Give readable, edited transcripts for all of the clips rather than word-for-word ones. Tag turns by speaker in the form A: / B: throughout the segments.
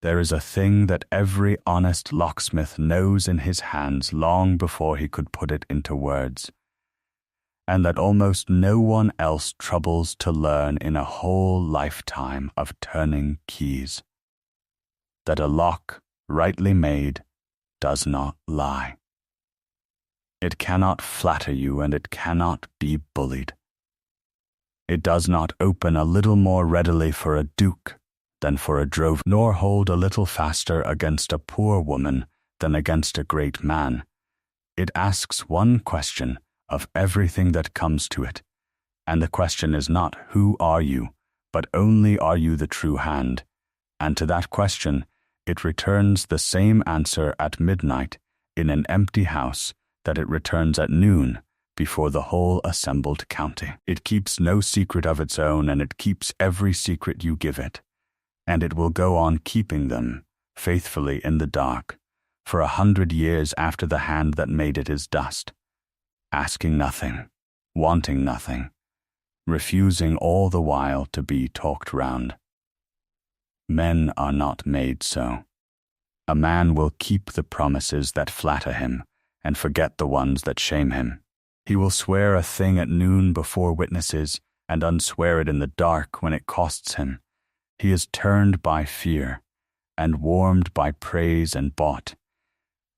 A: There is a thing that every honest locksmith knows in his hands long before he could put it into words, and that almost no one else troubles to learn in a whole lifetime of turning keys. That a lock, rightly made, does not lie. It cannot flatter you, and it cannot be bullied. It does not open a little more readily for a duke than for a drove, nor hold a little faster against a poor woman than against a great man. It asks one question of everything that comes to it, and the question is not, who are you, but only, are you the true hand? And to that question it returns the same answer at midnight in an empty house that it returns at noon before the whole assembled county. It keeps no secret of its own, and it keeps every secret you give it, and it will go on keeping them faithfully in the dark for 100 years after the hand that made it is dust, asking nothing, wanting nothing, refusing all the while to be talked round. Men are not made so. A man will keep the promises that flatter him and forget the ones that shame him. He will swear a thing at noon before witnesses and unswear it in the dark when it costs him. He is turned by fear and warmed by praise and bought.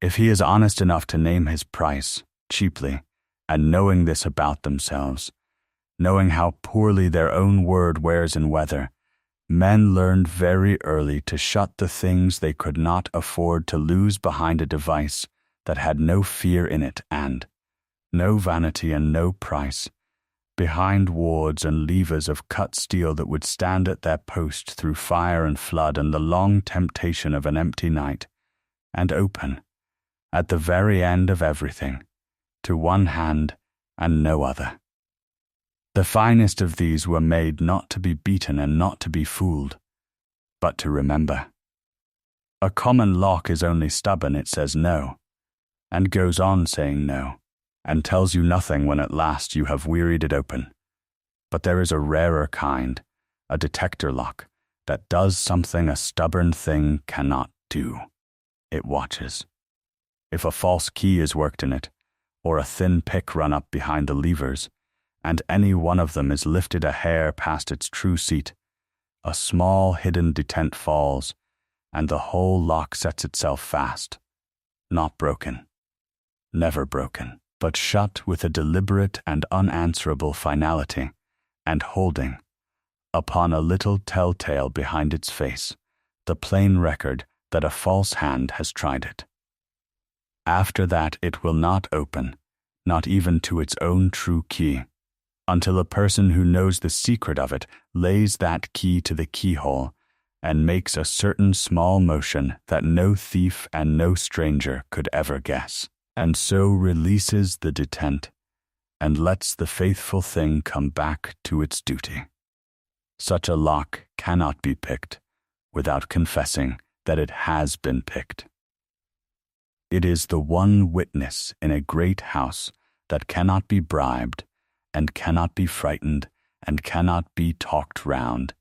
A: If he is honest enough to name his price cheaply, and knowing this about themselves, knowing how poorly their own word wears in weather, men learned very early to shut the things they could not afford to lose behind a device that had no fear in it and no vanity and no price, behind wards and levers of cut steel that would stand at their post through fire and flood and the long temptation of an empty night, and open, at the very end of everything, to one hand and no other. The finest of these were made not to be beaten and not to be fooled, but to remember. A common lock is only stubborn, it says no, and goes on saying no, and tells you nothing when at last you have wearied it open. But there is a rarer kind, a detector lock, that does something a stubborn thing cannot do. It watches. If a false key is worked in it, or a thin pick run up behind the levers, and any one of them is lifted a hair past its true seat, a small hidden detent falls, and the whole lock sets itself fast, not broken, never broken, but shut with a deliberate and unanswerable finality, and holding, upon a little telltale behind its face, the plain record that a false hand has tried it. After that it will not open, not even to its own true key, until a person who knows the secret of it lays that key to the keyhole and makes a certain small motion that no thief and no stranger could ever guess, and so releases the detent and lets the faithful thing come back to its duty. Such a lock cannot be picked without confessing that it has been picked. It is the one witness in a great house that cannot be bribed and cannot be frightened and cannot be talked round,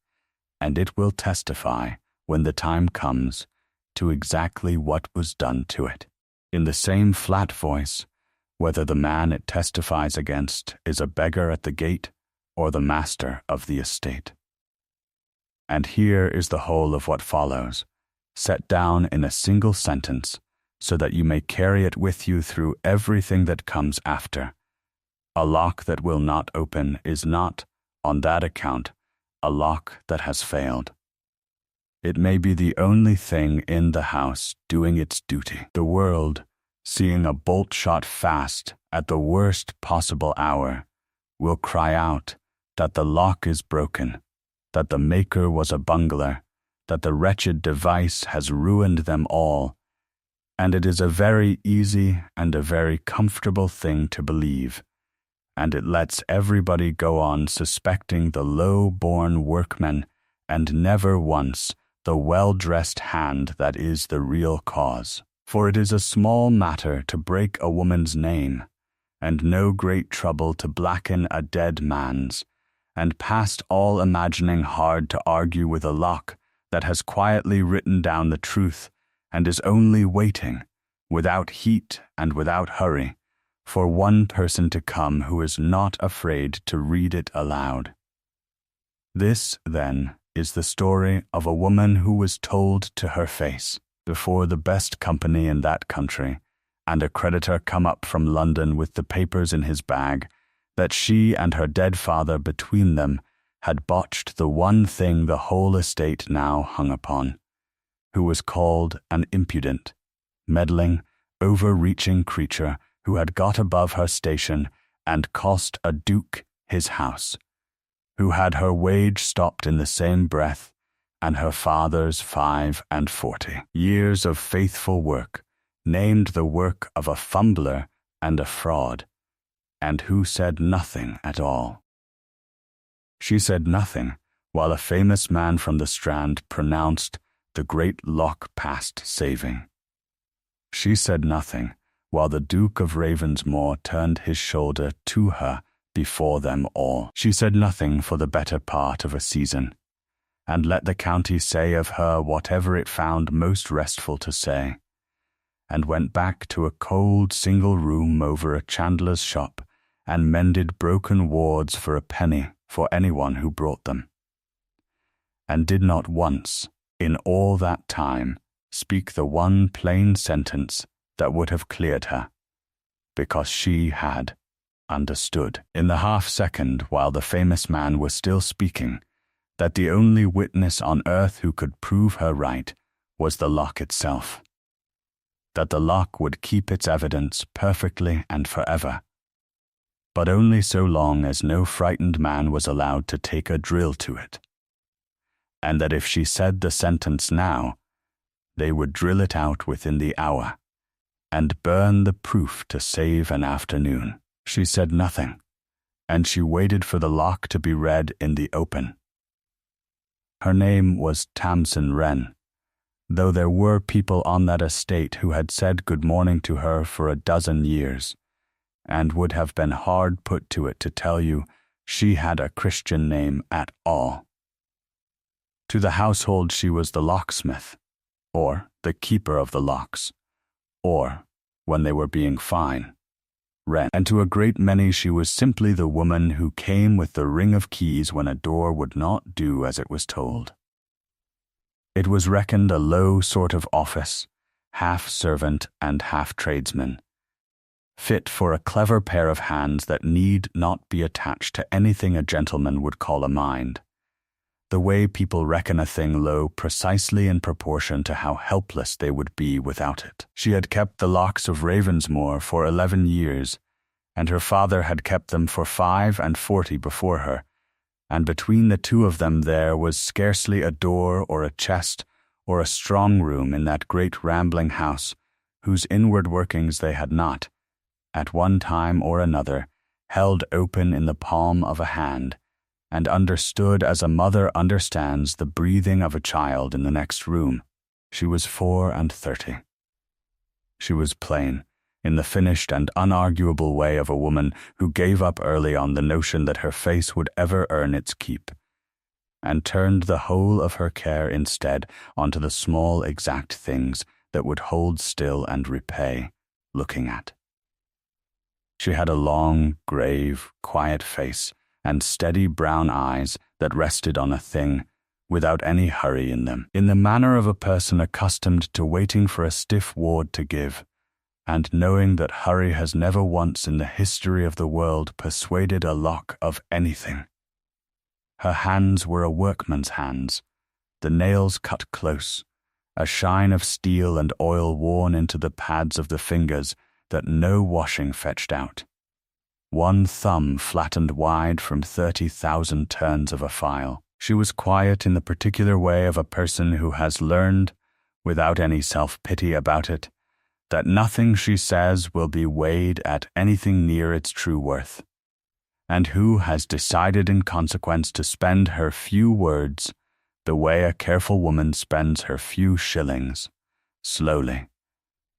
A: and it will testify, when the time comes, to exactly what was done to it, in the same flat voice, whether the man it testifies against is a beggar at the gate or the master of the estate. And here is the whole of what follows, set down in a single sentence, so that you may carry it with you through everything that comes after. A lock that will not open is not, on that account, a lock that has failed. It may be the only thing in the house doing its duty. The world, seeing a bolt shot fast at the worst possible hour, will cry out that the lock is broken, that the maker was a bungler, that the wretched device has ruined them all, and it is a very easy and a very comfortable thing to believe, and it lets everybody go on suspecting the low-born workman and never once the well-dressed hand that is the real cause. For it is a small matter to break a woman's name, and no great trouble to blacken a dead man's, and past all imagining hard to argue with a lock that has quietly written down the truth and is only waiting, without heat and without hurry, for one person to come who is not afraid to read it aloud. This, then, is the story of a woman who was told to her face, before the best company in that country, and a creditor come up from London with the papers in his bag, that she and her dead father between them had botched the one thing the whole estate now hung upon, who was called an impudent, meddling, overreaching creature who had got above her station and cost a duke his house, who had her wage stopped in the same breath, and her father's 45 years of faithful work, named the work of a fumbler and a fraud, and who said nothing at all. She said nothing, while a famous man from the Strand pronounced the great lock past saving. She said nothing, while the Duke of Ravensmore turned his shoulder to her before them all. She said nothing for the better part of a season, and let the county say of her whatever it found most restful to say, and went back to a cold single room over a chandler's shop and mended broken wards for a penny for anyone who brought them, and did not once, in all that time, speak the one plain sentence that would have cleared her, because she had understood, in the half-second while the famous man was still speaking, that the only witness on earth who could prove her right was the lock itself, that the lock would keep its evidence perfectly and forever, but only so long as no frightened man was allowed to take a drill to it, and that if she said the sentence now, they would drill it out within the hour, and burn the proof to save an afternoon. She said nothing, and she waited for the lock to be read in the open. Her name was Tamsin Wren, though there were people on that estate who had said good morning to her for a dozen years, and would have been hard put to it to tell you she had a Christian name at all. To the household she was the locksmith, or the keeper of the locks, or, when they were being fine, Wren, and to a great many she was simply the woman who came with the ring of keys when a door would not do as it was told. It was reckoned a low sort of office, half servant and half tradesman, fit for a clever pair of hands that need not be attached to anything a gentleman would call a mind, the way people reckon a thing low precisely in proportion to how helpless they would be without it. She had kept the locks of Ravensmore for 11 years, and her father had kept them for 45 before her, and between the two of them there was scarcely a door or a chest or a strong room in that great rambling house, whose inward workings they had not, at one time or another, held open in the palm of a hand, and understood as a mother understands the breathing of a child in the next room. She was 34. She was plain, in the finished and unarguable way of a woman who gave up early on the notion that her face would ever earn its keep, and turned the whole of her care instead onto the small exact things that would hold still and repay, looking at. She had a long, grave, quiet face, and steady brown eyes that rested on a thing, without any hurry in them, in the manner of a person accustomed to waiting for a stiff ward to give, and knowing that hurry has never once in the history of the world persuaded a lock of anything. Her hands were a workman's hands, the nails cut close, a shine of steel and oil worn into the pads of the fingers that no washing fetched out. One thumb flattened wide from 30,000 turns of a file. She was quiet in the particular way of a person who has learned, without any self-pity about it, that nothing she says will be weighed at anything near its true worth, and who has decided in consequence to spend her few words the way a careful woman spends her few shillings, slowly,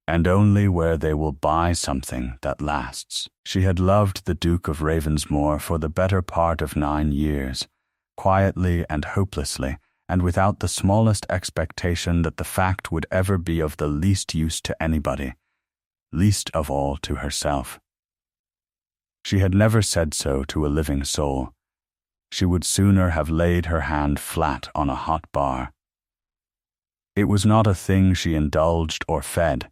A: and only where they will buy something that lasts. She had loved the Duke of Ravensmore for the better part of 9 years, quietly and hopelessly, and without the smallest expectation that the fact would ever be of the least use to anybody, least of all to herself. She had never said so to a living soul. She would sooner have laid her hand flat on a hot bar. It was not a thing she indulged or fed.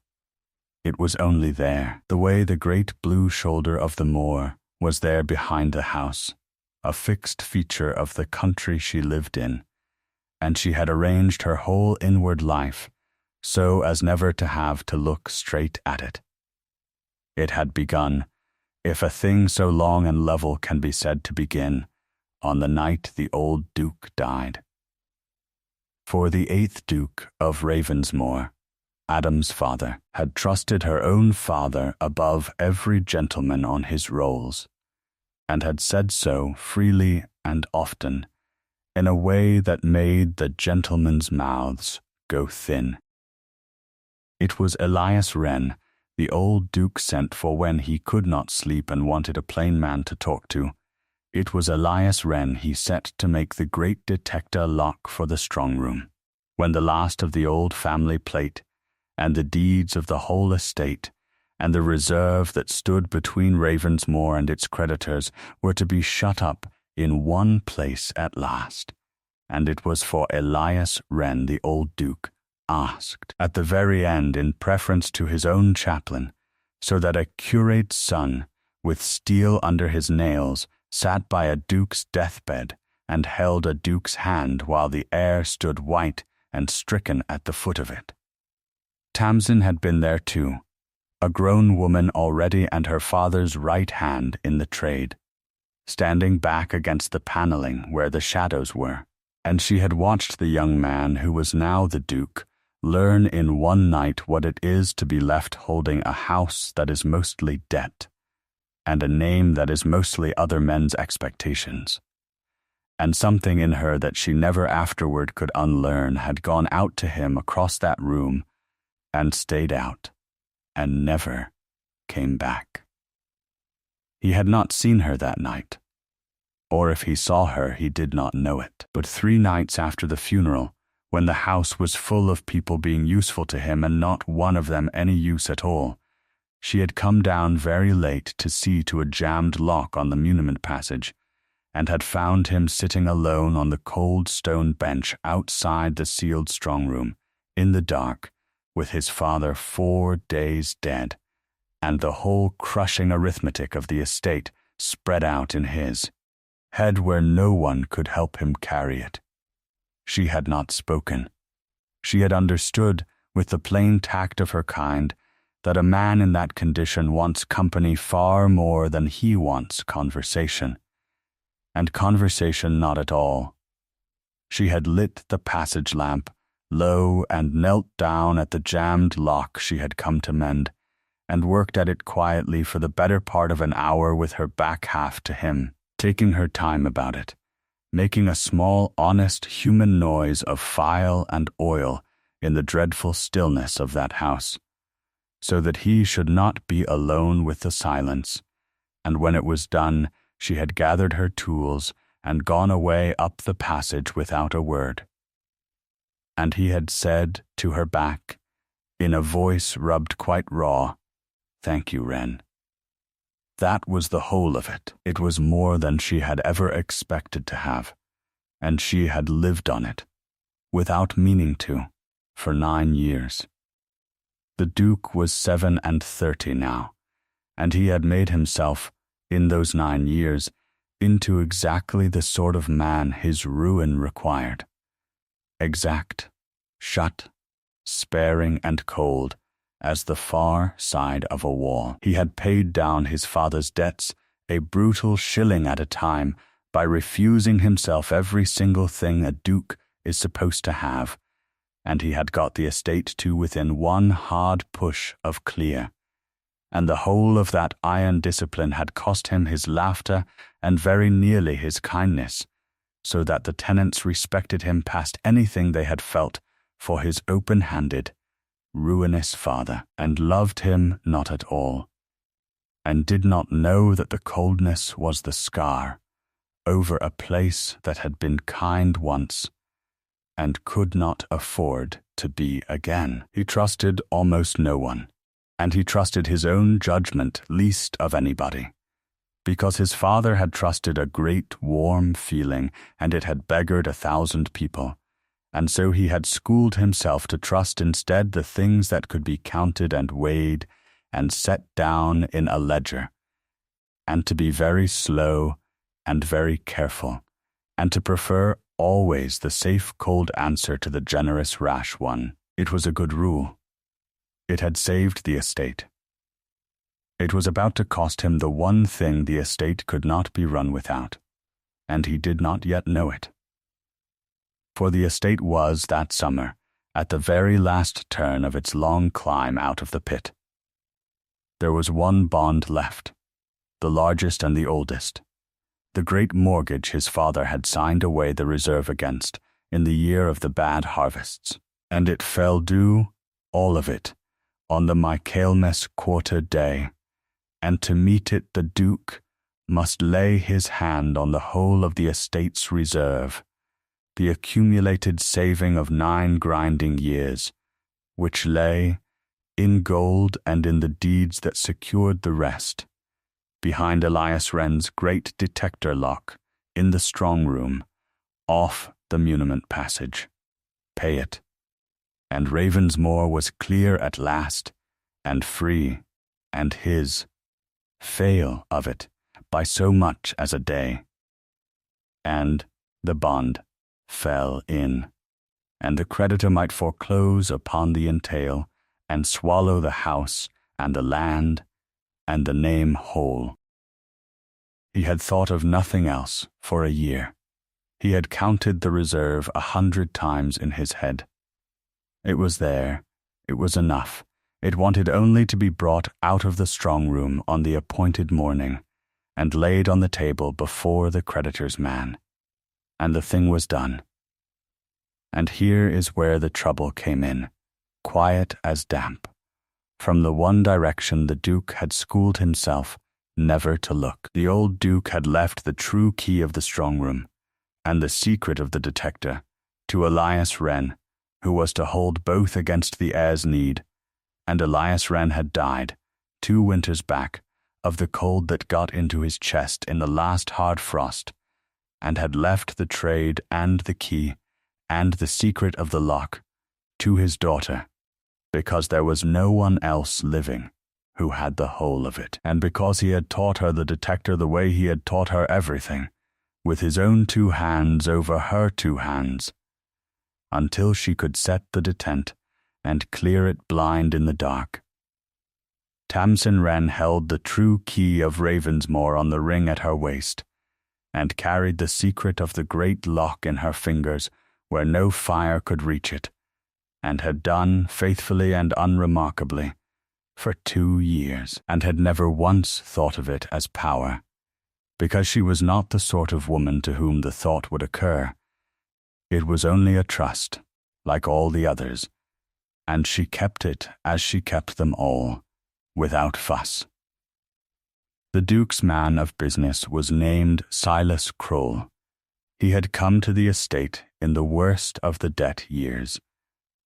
A: It was only there, the way the great blue shoulder of the moor was there behind the house, a fixed feature of the country she lived in, and she had arranged her whole inward life so as never to have to look straight at it. It had begun, if a thing so long and level can be said to begin, on the night the old Duke died. For the 8th Duke of Ravensmore, Adam's father, had trusted her own father above every gentleman on his rolls, and had said so freely and often, in a way that made the gentlemen's mouths go thin. It was Elias Wren, the old Duke sent for when he could not sleep and wanted a plain man to talk to. It was Elias Wren he set to make the great detector lock for the strong room, when the last of the old family plate, and the deeds of the whole estate, and the reserve that stood between Ravensmore and its creditors were to be shut up in one place at last. And it was for Elias Wren the old Duke asked, at the very end in preference to his own chaplain, so that a curate's son, with steel under his nails, sat by a duke's deathbed and held a duke's hand while the heir stood white and stricken at the foot of it. Tamsin had been there too, a grown woman already and her father's right hand in the trade, standing back against the panelling where the shadows were, and she had watched the young man who was now the Duke learn in one night what it is to be left holding a house that is mostly debt, and a name that is mostly other men's expectations. And something in her that she never afterward could unlearn had gone out to him across that room and stayed out, and never came back. He had not seen her that night, or if he saw her he did not know it. But 3 nights after the funeral, when the house was full of people being useful to him and not one of them any use at all, she had come down very late to see to a jammed lock on the muniment passage, and had found him sitting alone on the cold stone bench outside the sealed strong room, in the dark, with his father 4 days dead, and the whole crushing arithmetic of the estate spread out in his head where no one could help him carry it. She had not spoken. She had understood, with the plain tact of her kind, that a man in that condition wants company far more than he wants conversation, and conversation not at all. She had lit the passage lamp low and knelt down at the jammed lock she had come to mend, and worked at it quietly for the better part of an hour with her back half to him, taking her time about it, making a small, honest human noise of file and oil in the dreadful stillness of that house, so that he should not be alone with the silence. And when it was done, she had gathered her tools and gone away up the passage without a word. And he had said to her back, in a voice rubbed quite raw, "Thank you, Wren." That was the whole of it. It was more than she had ever expected to have, and she had lived on it, without meaning to, for 9 years. The Duke was 37 now, and he had made himself, in those 9 years, into exactly the sort of man his ruin required. Exact, shut, sparing and cold, as the far side of a wall. He had paid down his father's debts a brutal shilling at a time by refusing himself every single thing a duke is supposed to have, and he had got the estate to within one hard push of clear, and the whole of that iron discipline had cost him his laughter and very nearly his kindness, so that the tenants respected him past anything they had felt for his open-handed, ruinous father, and loved him not at all, and did not know that the coldness was the scar over a place that had been kind once, and could not afford to be again. He trusted almost no one, and he trusted his own judgment least of anybody, because his father had trusted a great warm feeling, and it had beggared 1,000 people, and so he had schooled himself to trust instead the things that could be counted and weighed and set down in a ledger, and to be very slow and very careful, and to prefer always the safe cold answer to the generous rash one. It was a good rule. It had saved the estate. It was about to cost him the one thing the estate could not be run without, and he did not yet know it. For the estate was, that summer, at the very last turn of its long climb out of the pit. There was one bond left, the largest and the oldest, the great mortgage his father had signed away the reserve against in the year of the bad harvests, and it fell due, all of it, on the Michaelmas quarter day, and to meet it the Duke must lay his hand on the whole of the estate's reserve, the accumulated saving of 9 grinding years, which lay, in gold and in the deeds that secured the rest, behind Elias Wren's great detector lock in the strong room, off the muniment passage. Pay it. And Ravensmore was clear at last, and free, and his. Fail of it by so much as a day. And the bond fell in, and the creditor might foreclose upon the entail, and swallow the house, and the land, and the name whole. He had thought of nothing else for a year. He had counted the reserve 100 times in his head. It was there. It was enough. It wanted only to be brought out of the strong room on the appointed morning, and laid on the table before the creditor's man. And the thing was done. And here is where the trouble came in, quiet as damp. From the one direction the Duke had schooled himself never to look. The old Duke had left the true key of the strong room, and the secret of the detector, to Elias Wren, who was to hold both against the heir's need, and Elias Wren had died, 2 winters back, of the cold that got into his chest in the last hard frost, and had left the trade and the key, and the secret of the lock, to his daughter, because there was no one else living who had the whole of it, and because he had taught her the detector the way he had taught her everything, with his own 2 hands over her 2 hands, until she could set the detent and clear it blind in the dark. Tamsin Wren held the true key of Ravensmore on the ring at her waist, and carried the secret of the great lock in her fingers where no fire could reach it, and had done faithfully and unremarkably for 2 years, and had never once thought of it as power, because she was not the sort of woman to whom the thought would occur. It was only a trust, like all the others, and she kept it as she kept them all, without fuss. The Duke's man of business was named Silas Kroll. He had come to the estate in the worst of the debt years,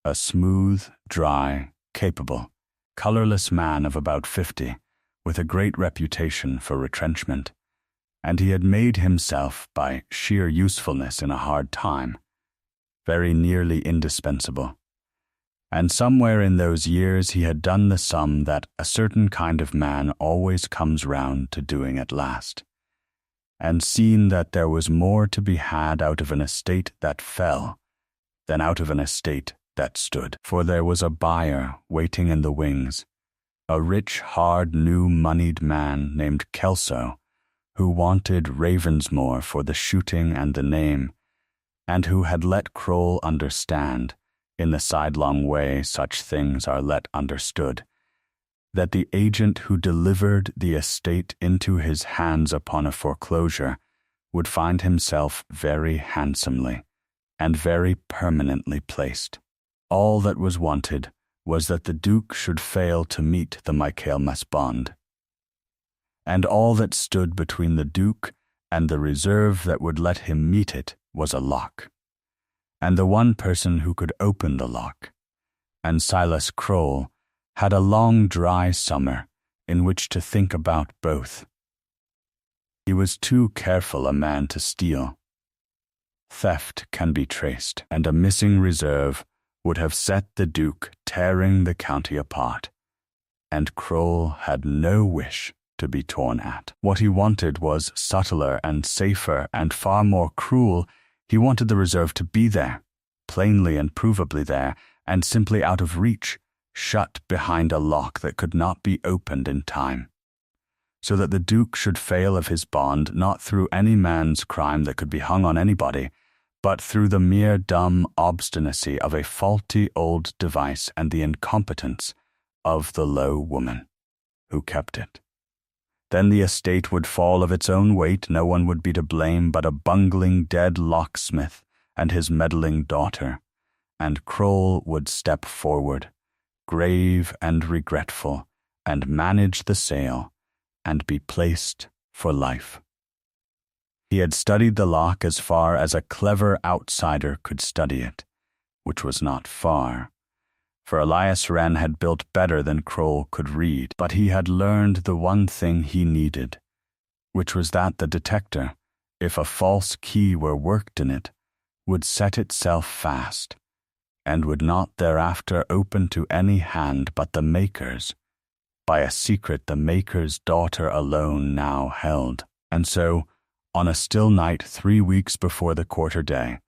A: a smooth, dry, capable, colourless man of about 50, with a great reputation for retrenchment, and he had made himself, by sheer usefulness in a hard time, very nearly indispensable. And somewhere in those years he had done the sum that a certain kind of man always comes round to doing at last, and seen that there was more to be had out of an estate that fell than out of an estate that stood. For there was a buyer waiting in the wings, a rich, hard, new-moneyed man named Kelso, who wanted Ravensmore for the shooting and the name, and who had let Kroll understand, in the sidelong way such things are let understood, that the agent who delivered the estate into his hands upon a foreclosure would find himself very handsomely and very permanently placed. All that was wanted was that the Duke should fail to meet the Michaelmas bond, and all that stood between the Duke and the reserve that would let him meet it was a lock, and the one person who could open the lock. And Silas Kroll had a long, dry summer in which to think about both. He was too careful a man to steal. Theft can be traced, and a missing reserve would have set the Duke tearing the county apart, and Kroll had no wish to be torn at. What he wanted was subtler and safer and far more cruel. He wanted the reserve to be there, plainly and provably there, and simply out of reach, shut behind a lock that could not be opened in time, so that the Duke should fail of his bond not through any man's crime that could be hung on anybody, but through the mere dumb obstinacy of a faulty old device and the incompetence of the low woman who kept it. Then the estate would fall of its own weight. No one would be to blame but a bungling dead locksmith and his meddling daughter, and Kroll would step forward, grave and regretful, and manage the sale, and be placed for life. He had studied the lock as far as a clever outsider could study it, which was not far, for Elias Wren had built better than Kroll could read, but he had learned the one thing he needed, which was that the detector, if a false key were worked in it, would set itself fast, and would not thereafter open to any hand but the maker's, by a secret the maker's daughter alone now held. And so, on a still night 3 weeks before the quarter day,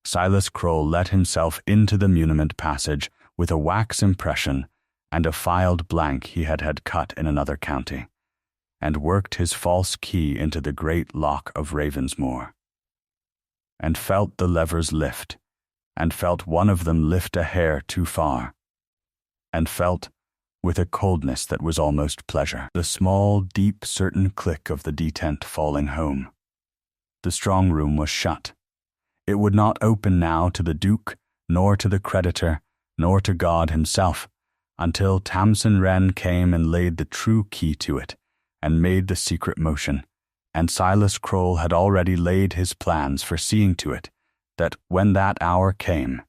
A: Silas Kroll let himself into the muniment passage with a wax impression and a filed blank he had cut in another county, and worked his false key into the great lock of Ravensmoor, and felt the levers lift, and felt one of them lift a hair too far, and felt, with a coldness that was almost pleasure, the small, deep, certain click of the detent falling home. The strong room was shut. It would not open now to the Duke, nor to the creditor, nor to God himself, until Tamsin Wren came and laid the true key to it, and made the secret motion, and Silas Kroll had already laid his plans for seeing to it, that when that hour came,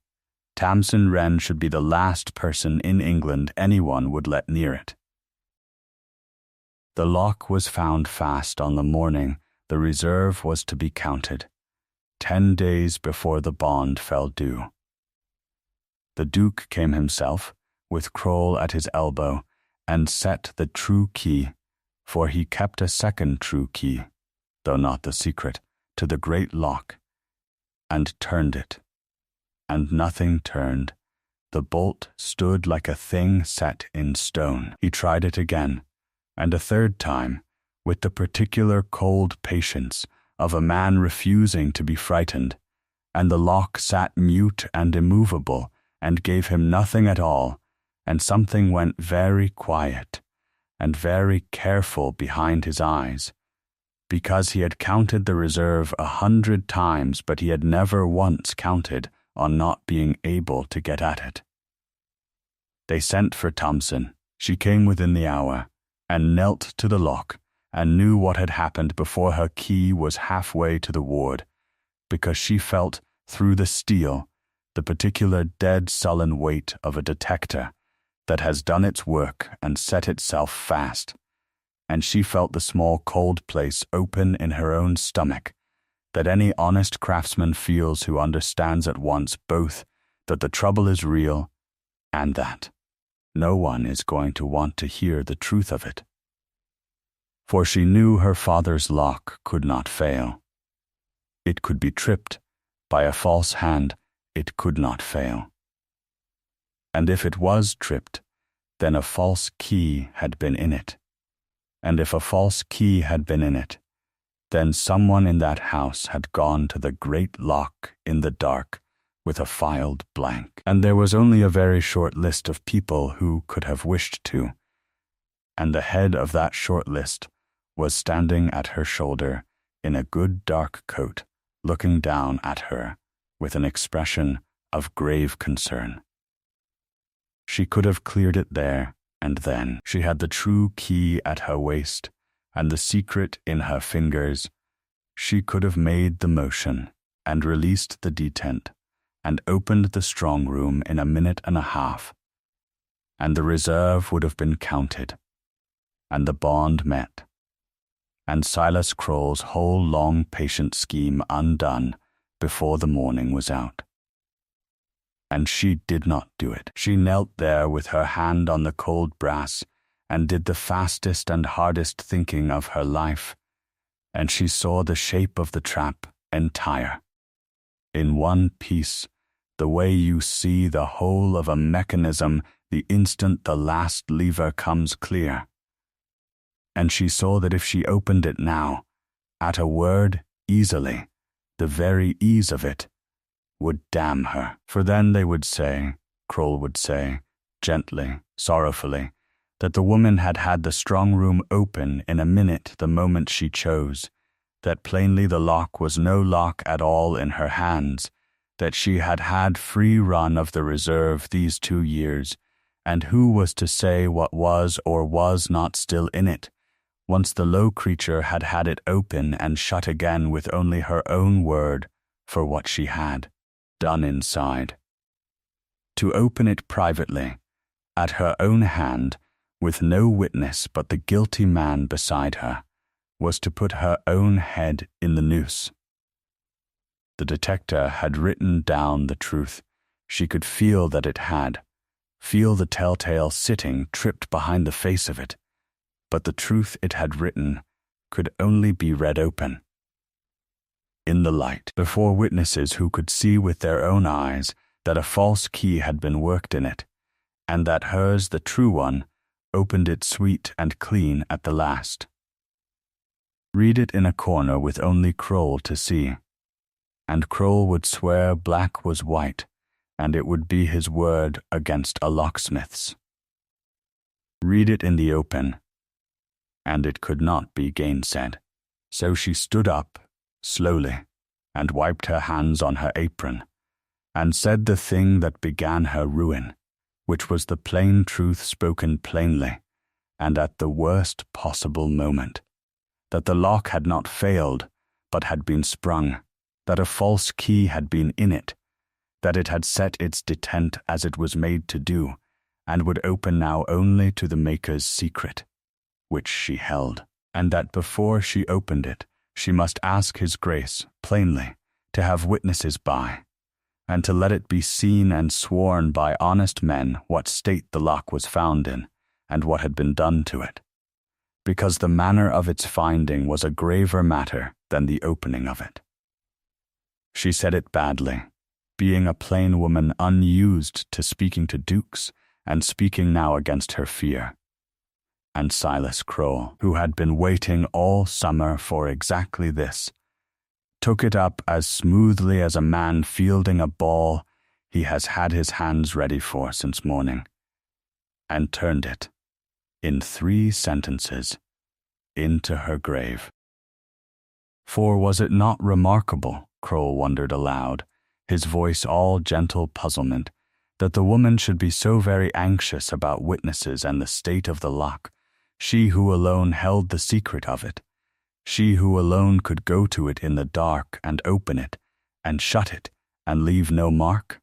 A: Tamsin Wren should be the last person in England anyone would let near it. The lock was found fast on the morning the reserve was to be counted, 10 days before the bond fell due. The Duke came himself, with Kroll at his elbow, and set the true key, for he kept a second true key, though not the secret, to the great lock, and turned it. And nothing turned. The bolt stood like a thing set in stone. He tried it again, and a third time, with the particular cold patience of a man refusing to be frightened, and the lock sat mute and immovable, and gave him nothing at all, and something went very quiet and very careful behind his eyes, because he had counted the reserve 100 times, but he had never once counted on not being able to get at it. They sent for Thompson. She came within the hour, and knelt to the lock, and knew what had happened before her key was halfway to the ward, because she felt, through the steel, the particular dead sullen weight of a detector that has done its work and set itself fast, and she felt the small cold place open in her own stomach, that any honest craftsman feels who understands at once both that the trouble is real and that no one is going to want to hear the truth of it. For she knew her father's lock could not fail. It could be tripped by a false hand, it could not fail. And if it was tripped, then a false key had been in it. And if a false key had been in it, then someone in that house had gone to the great lock in the dark with a filed blank. And there was only a very short list of people who could have wished to, and the head of that short list was standing at her shoulder in a good dark coat, looking down at her with an expression of grave concern. She could have cleared it there and then. She had the true key at her waist and the secret in her fingers. She could have made the motion and released the detent and opened the strong room in a minute and a half, and the reserve would have been counted, and the bond met, and Silas Kroll's whole long patient scheme undone before the morning was out. And she did not do it. She knelt there with her hand on the cold brass and did the fastest and hardest thinking of her life, and she saw the shape of the trap entire, in one piece, the way you see the whole of a mechanism the instant the last lever comes clear. And she saw that if she opened it now, at a word, easily, the very ease of it would damn her. For then they would say, Kroll would say, gently, sorrowfully, that the woman had had the strong room open in a minute the moment she chose, that plainly the lock was no lock at all in her hands, that she had had free run of the reserve these 2 years, and who was to say what was or was not still in it, once the low creature had had it open and shut again with only her own word for what she had done inside. To open it privately, at her own hand, with no witness but the guilty man beside her, was to put her own head in the noose. The detector had written down the truth. She could feel that it had, feel the telltale sitting tripped behind the face of it, but the truth it had written could only be read open, in the light, before witnesses who could see with their own eyes that a false key had been worked in it, and that hers, the true one, opened it sweet and clean at the last. Read it in a corner with only Kroll to see, and Kroll would swear black was white, and it would be his word against a locksmith's. Read it in the open, and it could not be gainsaid. So she stood up, slowly, and wiped her hands on her apron, and said the thing that began her ruin, which was the plain truth spoken plainly, and at the worst possible moment, that the lock had not failed, but had been sprung, that a false key had been in it, that it had set its detent as it was made to do, and would open now only to the maker's secret, which she held, and that before she opened it, she must ask his grace, plainly, to have witnesses by, and to let it be seen and sworn by honest men what state the lock was found in, and what had been done to it, because the manner of its finding was a graver matter than the opening of it. She said it badly, being a plain woman unused to speaking to dukes, and speaking now against her fear. And Silas Kroll, who had been waiting all summer for exactly this, took it up as smoothly as a man fielding a ball he has had his hands ready for since morning, and turned it, in 3 sentences, into her grave. For was it not remarkable, Kroll wondered aloud, his voice all gentle puzzlement, that the woman should be so very anxious about witnesses and the state of the lock, she who alone held the secret of it, she who alone could go to it in the dark and open it, and shut it, and leave no mark?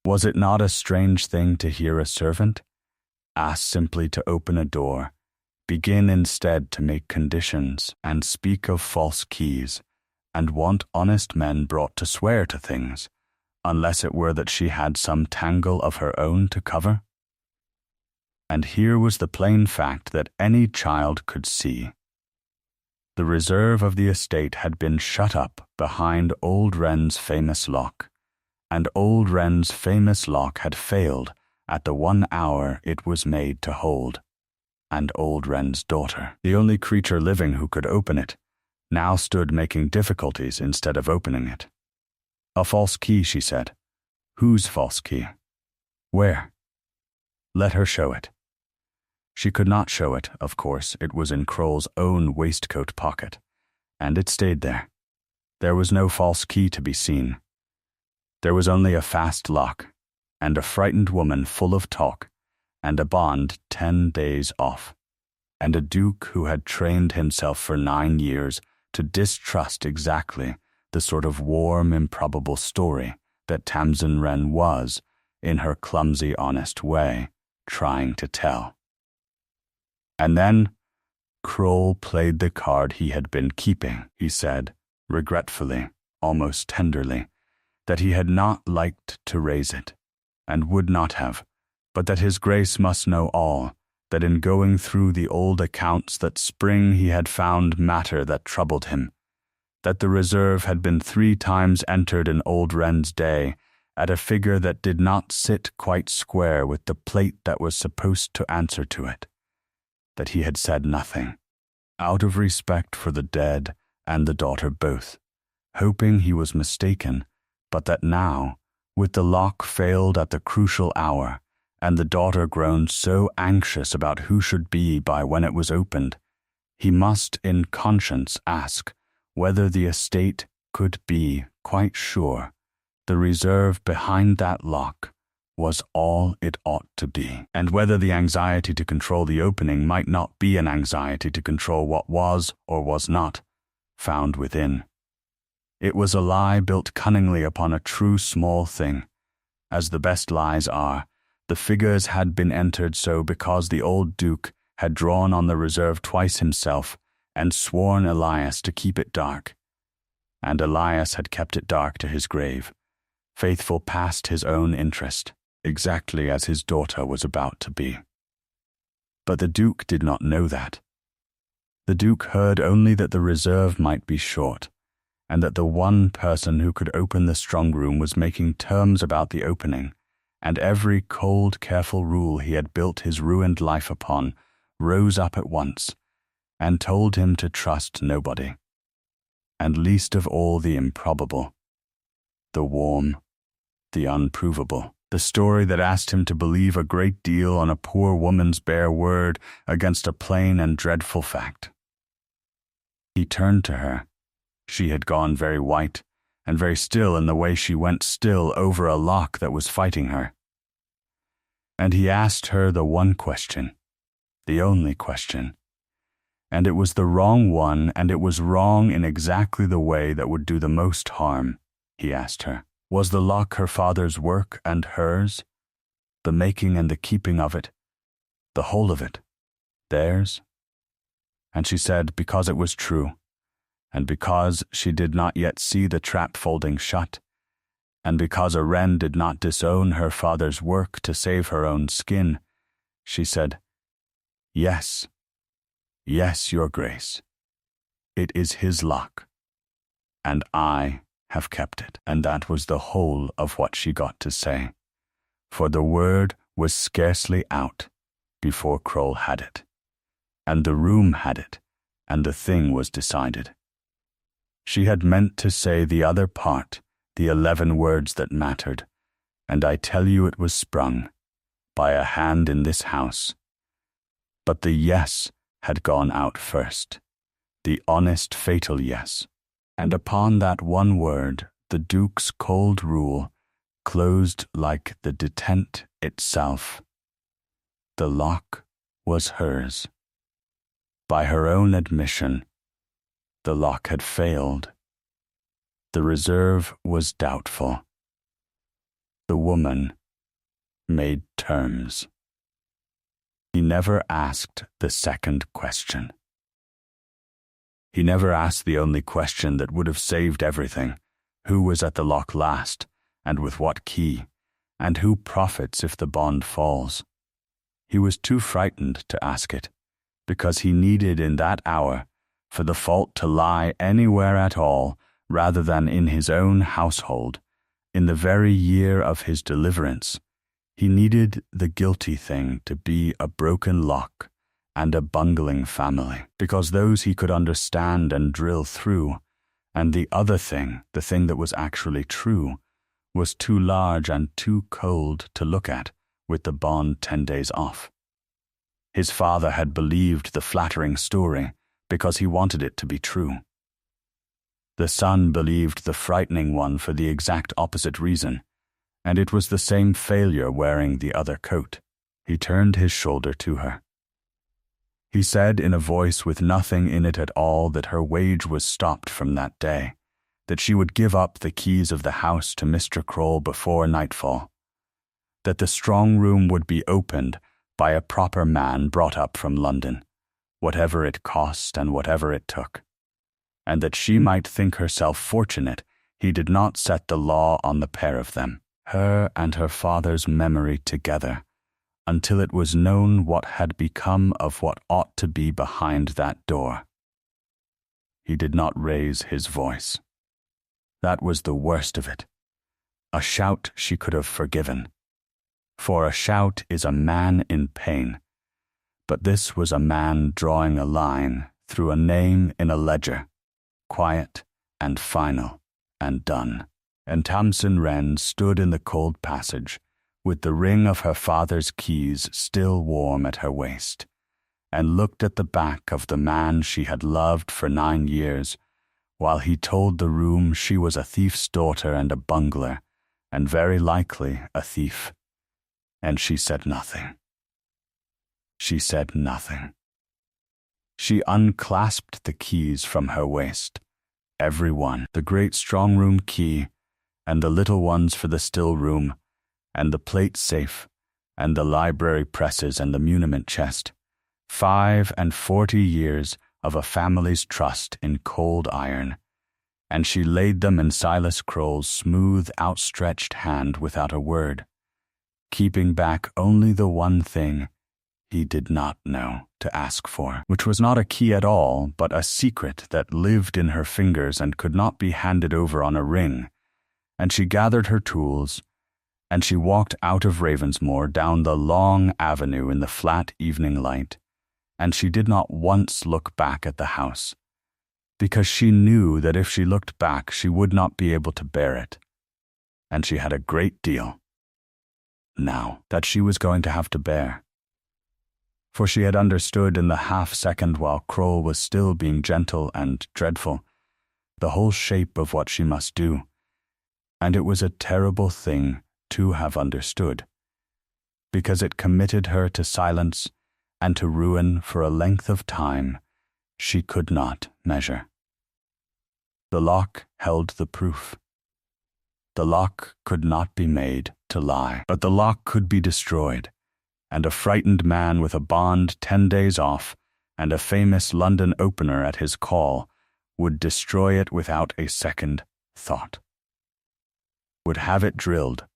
A: Was it not a strange thing to hear a servant ask simply to open a door, begin instead to make conditions, and speak of false keys, and want honest men brought to swear to things, unless it were that she had some tangle of her own to cover? And here was the plain fact that any child could see. The reserve of the estate had been shut up behind old Wren's famous lock, and old Wren's famous lock had failed at the 1 hour it was made to hold, and old Wren's daughter, the only creature living who could open it, now stood making difficulties instead of opening it. A false key, she said. Whose false key? Where? Let her show it. She could not show it, of course. It was in Kroll's own waistcoat pocket, and it stayed there. There was no false key to be seen. There was only a fast lock, and a frightened woman full of talk, and a bond 10 days off, and a duke who had trained himself for 9 years to distrust exactly the sort of warm, improbable story that Tamsin Wren was, in her clumsy, honest way, trying to tell. And then Kroll played the card he had been keeping. He said, regretfully, almost tenderly, that he had not liked to raise it, and would not have, but that his Grace must know all, that in going through the old accounts that spring he had found matter that troubled him, that the reserve had been 3 times entered in old Wren's day at a figure that did not sit quite square with the plate that was supposed to answer to it, that he had said nothing, out of respect for the dead and the daughter both, hoping he was mistaken, but that now, with the lock failed at the crucial hour, and the daughter grown so anxious about who should be by when it was opened, he must in conscience ask whether the estate could be quite sure the reserve behind that lock was all it ought to be, and whether the anxiety to control the opening might not be an anxiety to control what was or was not found within. It was a lie built cunningly upon a true small thing, as the best lies are. The figures had been entered so because the old Duke had drawn on the reserve twice himself and sworn Elias to keep it dark, and Elias had kept it dark to his grave, faithful past his own interest, exactly as his daughter was about to be. But the Duke did not know that. The Duke heard only that the reserve might be short, and that the one person who could open the strong room was making terms about the opening, and every cold, careful rule he had built his ruined life upon rose up at once, and told him to trust nobody, and least of all the improbable, the warm, the unprovable, the story that asked him to believe a great deal on a poor woman's bare word against a plain and dreadful fact. He turned to her. She had gone very white, and very still in the way she went still over a lock that was fighting her. And he asked her the one question, the only question, and it was the wrong one, and it was wrong in exactly the way that would do the most harm. He asked her, was the lock her father's work and hers, the making and the keeping of it, the whole of it, theirs? And she said, because it was true, and because she did not yet see the trap folding shut, and because a Wren did not disown her father's work to save her own skin, she said, yes, yes, your Grace, it is his lock, and I have kept it. And that was the whole of what she got to say, for the word was scarcely out before Kroll had it, and the room had it, and the thing was decided. She had meant to say the other part, the 11 words that mattered, and I tell you it was sprung by a hand in this house. But the yes had gone out first, the honest, fatal yes, and upon that one word the Duke's cold rule closed like the detent itself. The lock was hers. By her own admission, the lock had failed. The reserve was doubtful. The woman made terms. He never asked the second question. He never asked the only question that would have saved everything: who was at the lock last, and with what key, and who profits if the bond falls. He was too frightened to ask it, because he needed in that hour for the fault to lie anywhere at all rather than in his own household. In the very year of his deliverance, he needed the guilty thing to be a broken lock and a bungling family, because those he could understand and drill through, and the other thing, the thing that was actually true, was too large and too cold to look at with the bond 10 days off. His father had believed the flattering story because he wanted it to be true. The son believed the frightening one for the exact opposite reason, and it was the same failure wearing the other coat. He turned his shoulder to her. He said in a voice with nothing in it at all that her wage was stopped from that day, that she would give up the keys of the house to Mr. Kroll before nightfall, that the strong room would be opened by a proper man brought up from London, whatever it cost and whatever it took, and that she might think herself fortunate he did not set the law on the pair of them, her and her father's memory together, until it was known what had become of what ought to be behind that door. He did not raise his voice. That was the worst of it. A shout she could have forgiven, for a shout is a man in pain, but this was a man drawing a line through a name in a ledger, quiet and final and done. And Tamsin Wren stood in the cold passage, with the ring of her father's keys still warm at her waist, and looked at the back of the man she had loved for 9 years, while he told the room she was a thief's daughter and a bungler, and very likely a thief. And she said nothing. She said nothing. She unclasped the keys from her waist, every one, the great strong-room key, and the little ones for the still room, and the plate safe, and the library presses and the muniment chest, 45 years of a family's trust in cold iron, and she laid them in Silas Kroll's smooth, outstretched hand without a word, keeping back only the one thing he did not know to ask for, which was not a key at all, but a secret that lived in her fingers and could not be handed over on a ring. And she gathered her tools, and she walked out of Ravensmoor down the long avenue in the flat evening light, and she did not once look back at the house, because she knew that if she looked back she would not be able to bear it, and she had a great deal now that she was going to have to bear. For she had understood in the half-second while Kroll was still being gentle and dreadful, the whole shape of what she must do, and it was a terrible thing to have understood, because it committed her to silence and to ruin for a length of time she could not measure. The lock held the proof. The lock could not be made to lie, but the lock could be destroyed, and a frightened man with a bond 10 days off and a famous London opener at his call would destroy it without a second thought. Would have it drilled,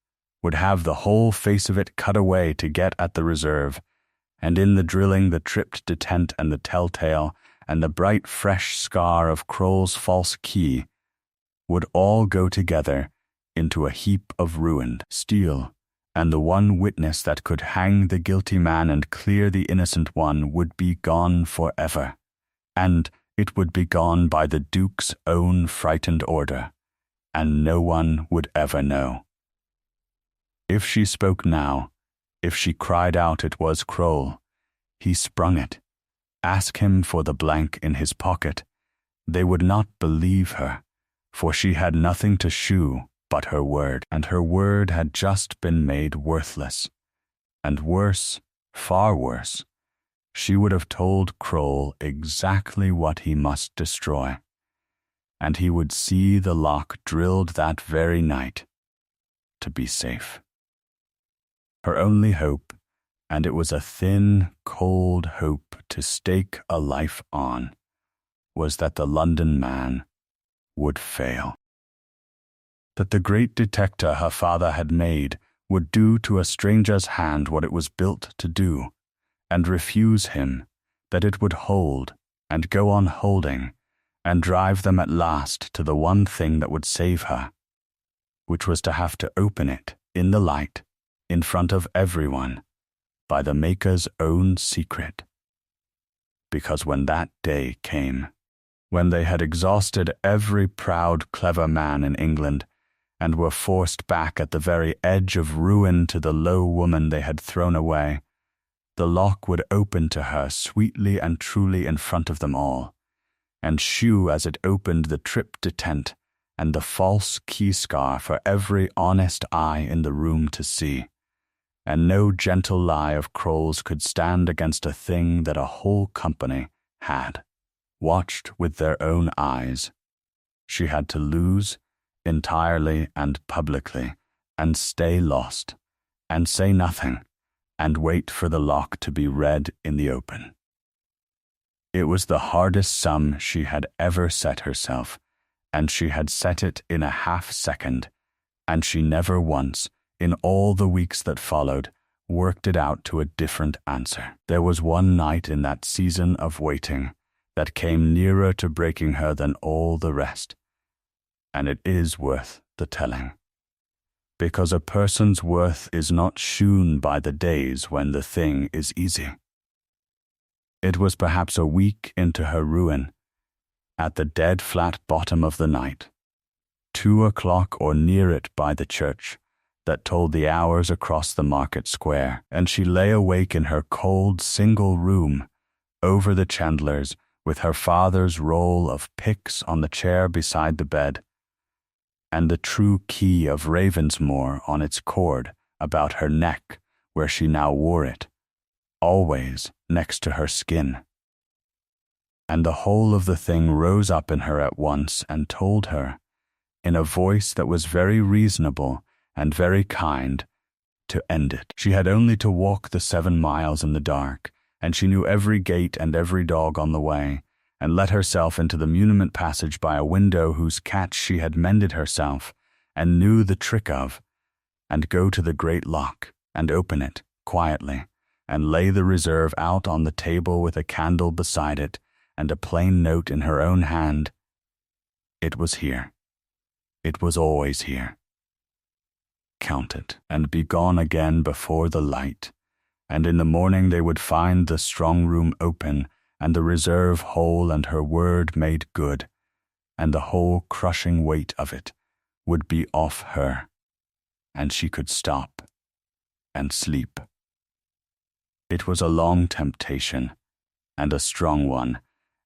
A: would have the whole face of it cut away to get at the reserve, and in the drilling the tripped detent and the telltale and the bright fresh scar of Kroll's false key would all go together into a heap of ruined steel, and the one witness that could hang the guilty man and clear the innocent one would be gone forever, and it would be gone by the Duke's own frightened order, and no one would ever know. If she spoke now, if she cried out it was Kroll, he sprung it. Ask him for the blank in his pocket. They would not believe her, for she had nothing to shew but her word, and her word had just been made worthless. And worse, far worse, she would have told Kroll exactly what he must destroy, and he would see the lock drilled that very night to be safe. Her only hope, and it was a thin, cold hope to stake a life on, was that the London man would fail. That the great detector her father had made would do to a stranger's hand what it was built to do, and refuse him, that it would hold, and go on holding, and drive them at last to the one thing that would save her, which was to have to open it in the light, in front of everyone, by the Maker's own secret. Because when that day came, when they had exhausted every proud, clever man in England, and were forced back at the very edge of ruin to the low woman they had thrown away, the lock would open to her sweetly and truly in front of them all, and shew as it opened the trip detent and the false key-scar for every honest eye in the room to see, and no gentle lie of Kroll's could stand against a thing that a whole company had watched with their own eyes. she had to lose, entirely and publicly, and stay lost, and say nothing, and wait for the lock to be read in the open. It was the hardest sum she had ever set herself, and she had set it in a half-second, and she never once, in all the weeks that followed, worked it out to a different answer. There was one night in that season of waiting that came nearer to breaking her than all the rest, and it is worth the telling, because a person's worth is not shewn by the days when the thing is easy. It was perhaps a week into her ruin, at the dead flat bottom of the night, 2 o'clock or near it by the church, that told the hours across the market square, and she lay awake in her cold single room, over the chandlers, with her father's roll of picks on the chair beside the bed, and the true key of Ravensmoor on its cord about her neck where she now wore it, always next to her skin. And the whole of the thing rose up in her at once and told her, in a voice that was very reasonable and very kind, to end it. She had only to walk the 7 miles in the dark, and she knew every gate and every dog on the way, and let herself into the muniment passage by a window whose catch she had mended herself, and knew the trick of, and go to the great lock, and open it, quietly, and lay the reserve out on the table with a candle beside it, and a plain note in her own hand. It was here. It was always here. Count it, and be gone again before the light, and in the morning they would find the strong room open, and the reserve whole, and her word made good, and the whole crushing weight of it would be off her, and she could stop and sleep. It was a long temptation, and a strong one,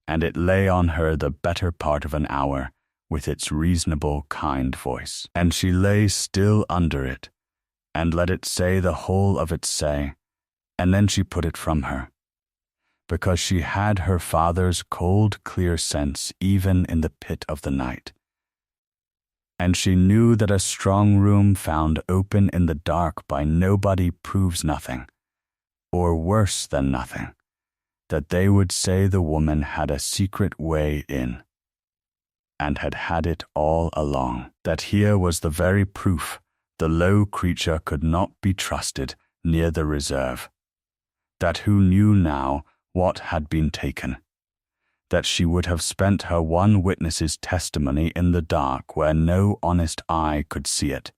A: and it lay on her the better part of an hour, with its reasonable, kind voice. And she lay still under it, and let it say the whole of its say, and then she put it from her, because she had her father's cold, clear sense even in the pit of the night. And she knew that a strong room found open in the dark by nobody proves nothing, or worse than nothing, that they would say the woman had a secret way in, and had had it all along, that here was the very proof the low creature could not be trusted near the reserve, that who knew now what had been taken, that she would have spent her one witness's testimony in the dark where no honest eye could see it,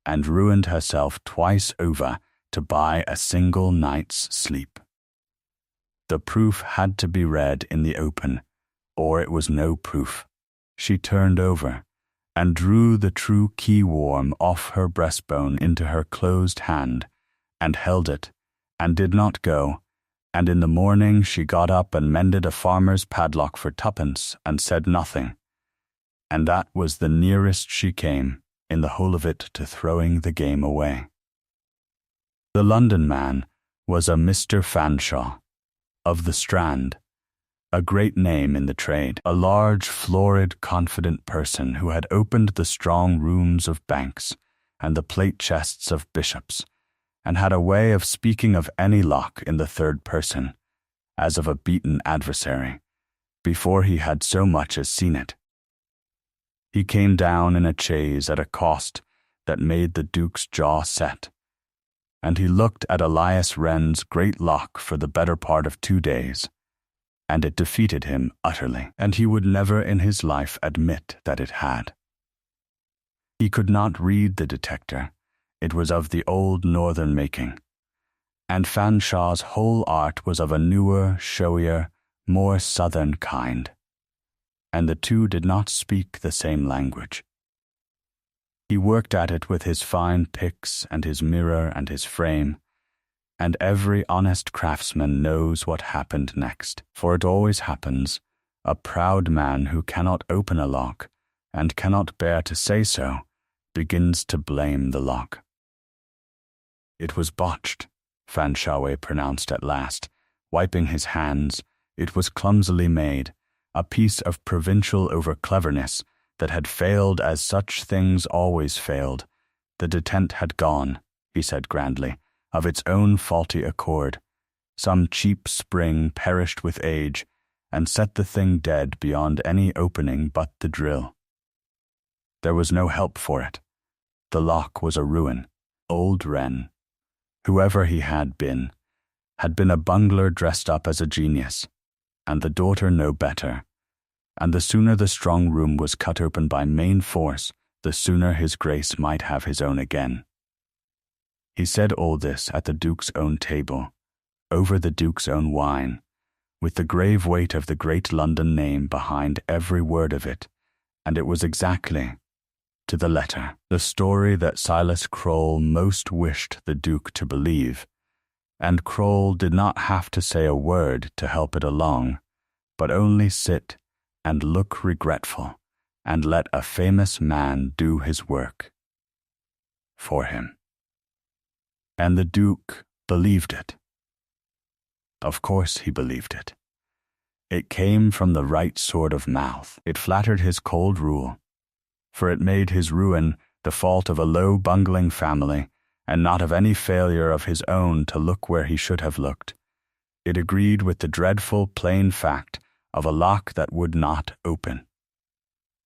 A: and ruined herself twice over to buy a single night's sleep. The proof had to be read in the open, or it was no proof. She turned over, and drew the true key-worm off her breastbone into her closed hand, and held it, and did not go, and in the morning she got up and mended a farmer's padlock for 2pence, and said nothing, and that was the nearest she came, in the whole of it, to throwing the game away. The London man was a Mr. Fanshawe, of the Strand, a great name in the trade, a large, florid, confident person who had opened the strong rooms of banks and the plate chests of bishops, and had a way of speaking of any lock in the third person, as of a beaten adversary, before he had so much as seen it. He came down in a chaise at a cost that made the Duke's jaw set, and he looked at Elias Wren's great lock for the better part of 2 days, and it defeated him utterly, and he would never in his life admit that it had. He could not read the detector. It was of the old northern making, and Fanshawe's whole art was of a newer, showier, more southern kind, and the two did not speak the same language. He worked at it with his fine picks and his mirror and his frame, and every honest craftsman knows what happened next, for it always happens. A proud man who cannot open a lock, and cannot bear to say so, begins to blame the lock. It was botched, Fanshawe pronounced at last, wiping his hands. It was clumsily made, a piece of provincial over-cleverness that had failed as such things always failed. The detent had gone, he said grandly, of its own faulty accord. Some cheap spring perished with age, and set the thing dead beyond any opening but the drill. There was no help for it. The lock was a ruin. Old Wren, whoever he had been a bungler dressed up as a genius, and the daughter no better, and the sooner the strong room was cut open by main force, the sooner his grace might have his own again. He said all this at the Duke's own table, over the Duke's own wine, with the grave weight of the great London name behind every word of it, and it was exactly, to the letter, the story that Silas Kroll most wished the Duke to believe, and Kroll did not have to say a word to help it along, but only sit and look regretful, and let a famous man do his work for him. And the Duke believed it. Of course he believed it. It came from the right sort of mouth. It flattered his cold rule, for it made his ruin the fault of a low bungling family, and not of any failure of his own to look where he should have looked. It agreed with the dreadful plain fact of a lock that would not open.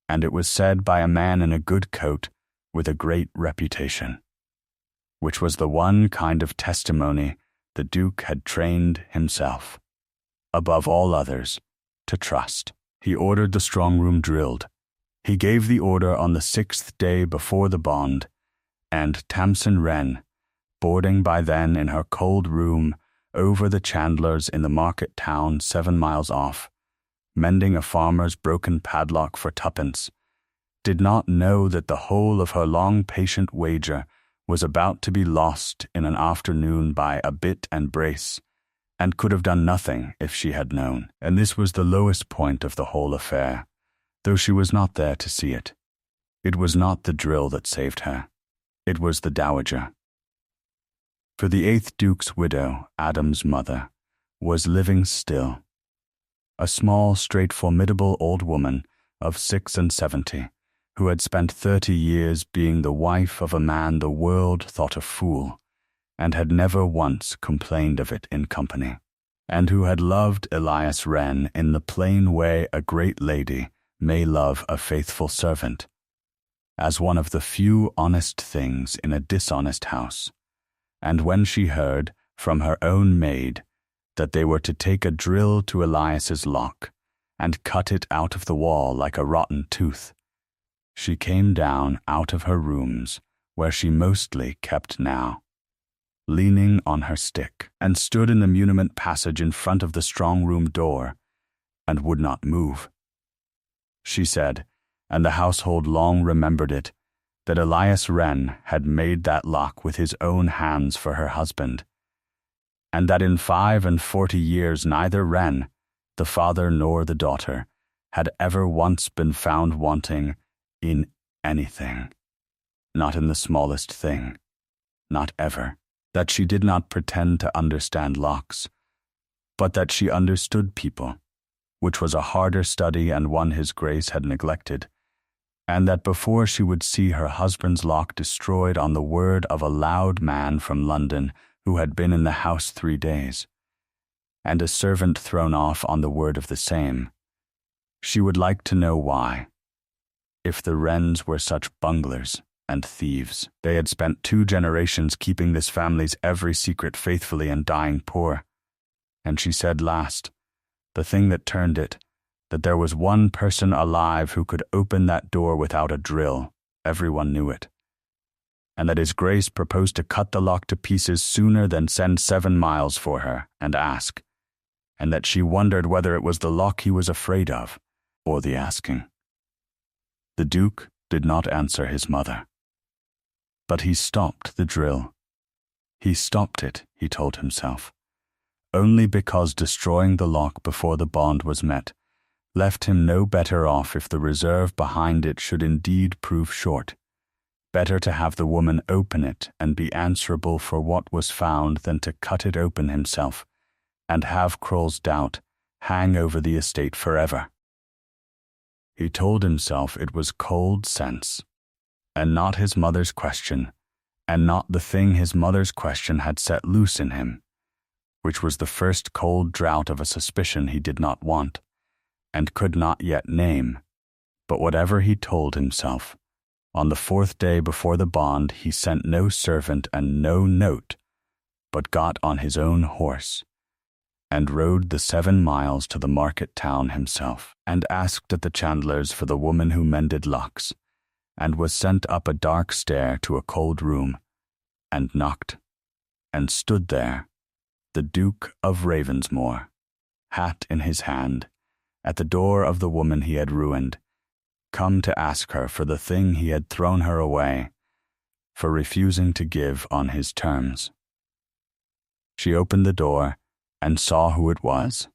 A: And it was said by a man in a good coat with a great reputation, which was the one kind of testimony the Duke had trained himself, above all others, to trust. He ordered the strong room drilled. He gave the order on the 6th day before the bond, and Tamsin Wren, boarding by then in her cold room over the chandler's in the market town 7 miles off, mending a farmer's broken padlock for 2pence, did not know that the whole of her long patient wager was about to be lost in an afternoon by a bit and brace, and could have done nothing if she had known. And this was the lowest point of the whole affair, though she was not there to see it. It was not the drill that saved her. It was the dowager. For the 8th Duke's widow, Adam's mother, was living still. A small, straight, formidable old woman of 76, who had spent 30 years being the wife of a man the world thought a fool, and had never once complained of it in company, and who had loved Elias Wren in the plain way a great lady may love a faithful servant, as one of the few honest things in a dishonest house. And when she heard from her own maid that they were to take a drill to Elias's lock and cut it out of the wall like a rotten tooth, she came down out of her rooms, where she mostly kept now, leaning on her stick, and stood in the muniment passage in front of the strong room door, and would not move. She said, and the household long remembered it, that Elias Wren had made that lock with his own hands for her husband, and that in 45 years neither Wren, the father nor the daughter, had ever once been found wanting in anything, not in the smallest thing, not ever, that she did not pretend to understand locks, but that she understood people, which was a harder study and one his grace had neglected, and that before she would see her husband's lock destroyed on the word of a loud man from London who had been in the house 3 days, and a servant thrown off on the word of the same, she would like to know why. If the Wrens were such bunglers and thieves, they had spent 2 generations keeping this family's every secret faithfully and dying poor. And she said last, the thing that turned it, that there was one person alive who could open that door without a drill. Everyone knew it. And that his grace proposed to cut the lock to pieces sooner than send 7 miles for her and ask, and that she wondered whether it was the lock he was afraid of, or the asking. The Duke did not answer his mother, but he stopped the drill. He stopped it, he told himself, only because destroying the lock before the bond was met left him no better off if the reserve behind it should indeed prove short. Better to have the woman open it and be answerable for what was found than to cut it open himself and have Kroll's doubt hang over the estate forever. He told himself it was cold sense, and not his mother's question, and not the thing his mother's question had set loose in him, which was the first cold draught of a suspicion he did not want, and could not yet name. But whatever he told himself, on the 4th day before the bond he sent no servant and no note, but got on his own horse, and rode the 7 miles to the market town himself, and asked at the chandler's for the woman who mended locks, and was sent up a dark stair to a cold room, and knocked, and stood there, the Duke of Ravensmore, hat in his hand, at the door of the woman he had ruined, come to ask her for the thing he had thrown her away, for refusing to give on his terms. She opened the door, and saw who it was,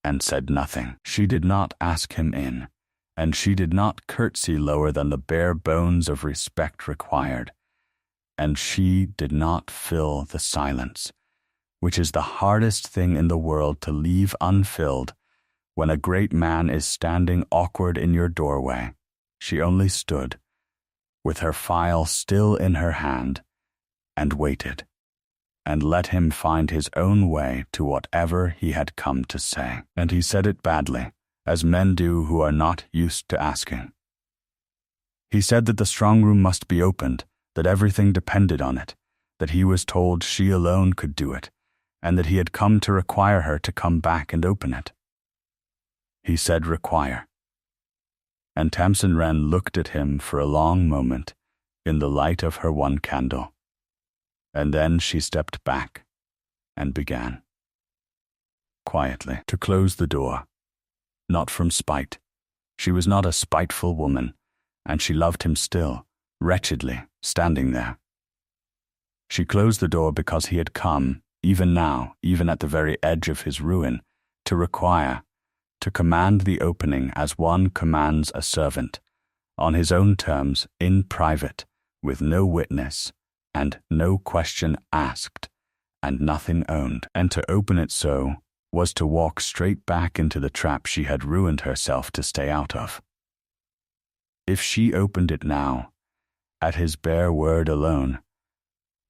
A: and said nothing. She did not ask him in, and she did not curtsy lower than the bare bones of respect required, and she did not fill the silence, which is the hardest thing in the world to leave unfilled when a great man is standing awkward in your doorway. She only stood, with her file still in her hand, and waited, and let him find his own way to whatever he had come to say. And he said it badly, as men do who are not used to asking. He said that the strong room must be opened, that everything depended on it, that he was told she alone could do it, and that he had come to require her to come back and open it. He said require. And Tamsin Wren looked at him for a long moment in the light of her one candle, and then she stepped back and began, quietly, to close the door, not from spite. She was not a spiteful woman, and she loved him still, wretchedly, standing there. She closed the door because he had come, even now, even at the very edge of his ruin, to require, to command the opening as one commands a servant, on his own terms, in private, with no witness, and no question asked, and nothing owned. And to open it so was to walk straight back into the trap she had ruined herself to stay out of. If she opened it now, at his bare word alone,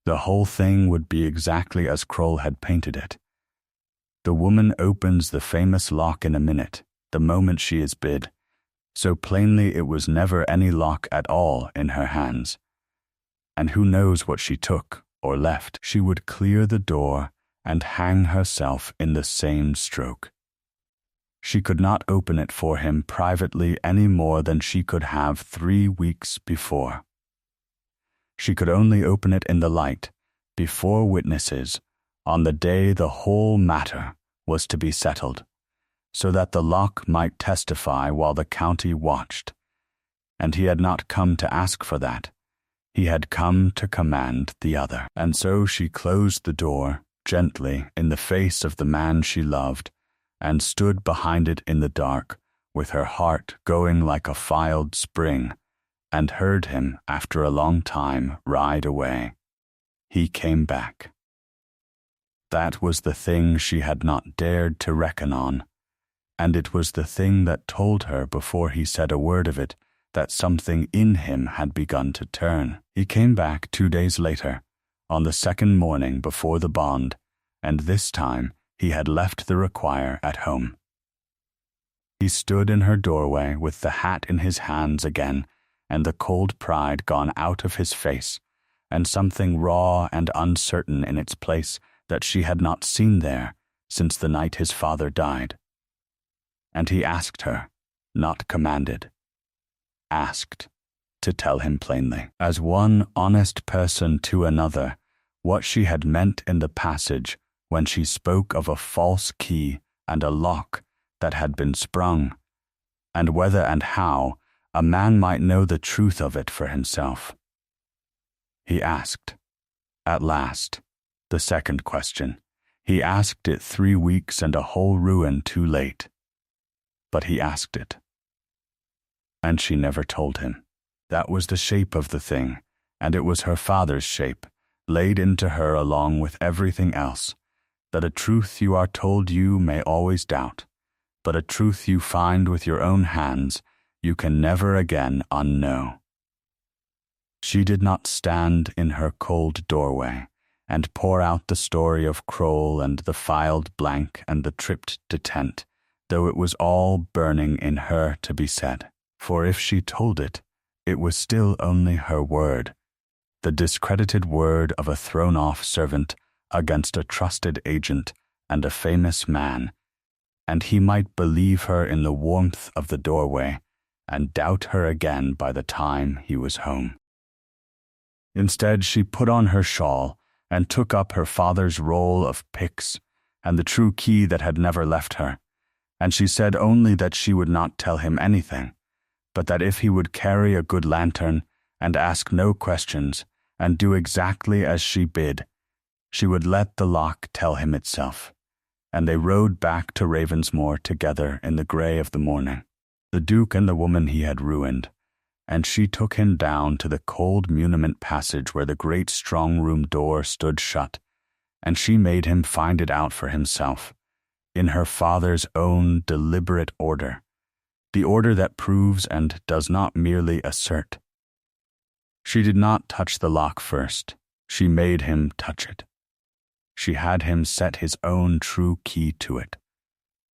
A: the whole thing would be exactly as Kroll had painted it. The woman opens the famous lock in a minute, the moment she is bid, so plainly it was never any lock at all in her hands. And who knows what she took or left? She would clear the door and hang herself in the same stroke. She could not open it for him privately any more than she could have 3 weeks before. She could only open it in the light, before witnesses, on the day the whole matter was to be settled, so that the lock might testify while the county watched. And he had not come to ask for that. He had come to command the other. And so she closed the door gently in the face of the man she loved, and stood behind it in the dark, with her heart going like a filed spring, and heard him, after a long time, ride away. He came back. That was the thing she had not dared to reckon on, and it was the thing that told her before he said a word of it that something in him had begun to turn. He came back 2 days later, on the 2nd morning before the bond, and this time he had left the require at home. He stood in her doorway with the hat in his hands again, and the cold pride gone out of his face, and something raw and uncertain in its place that she had not seen there since the night his father died. And he asked her, not commanded, asked, to tell him plainly, as one honest person to another, what she had meant in the passage when she spoke of a false key and a lock that had been sprung, and whether and how a man might know the truth of it for himself. He asked, at last, the second question. He asked it 3 weeks and a whole ruin too late. But he asked it. And she never told him. That was the shape of the thing, and it was her father's shape, laid into her along with everything else, that a truth you are told you may always doubt, but a truth you find with your own hands you can never again unknow. She did not stand in her cold doorway and pour out the story of Kroll and the filed blank and the tripped detent, though it was all burning in her to be said. For if she told it, it was still only her word, the discredited word of a thrown-off servant against a trusted agent and a famous man, and he might believe her in the warmth of the doorway and doubt her again by the time he was home. Instead, she put on her shawl and took up her father's roll of picks and the true key that had never left her, and she said only that she would not tell him anything, but that if he would carry a good lantern and ask no questions and do exactly as she bid, she would let the lock tell him itself. And they rode back to Ravensmoor together in the grey of the morning, the Duke and the woman he had ruined, and she took him down to the cold muniment passage where the great strong-room door stood shut, and she made him find it out for himself, in her father's own deliberate order, the order that proves and does not merely assert. She did not touch the lock first, she made him touch it. She had him set his own true key to it,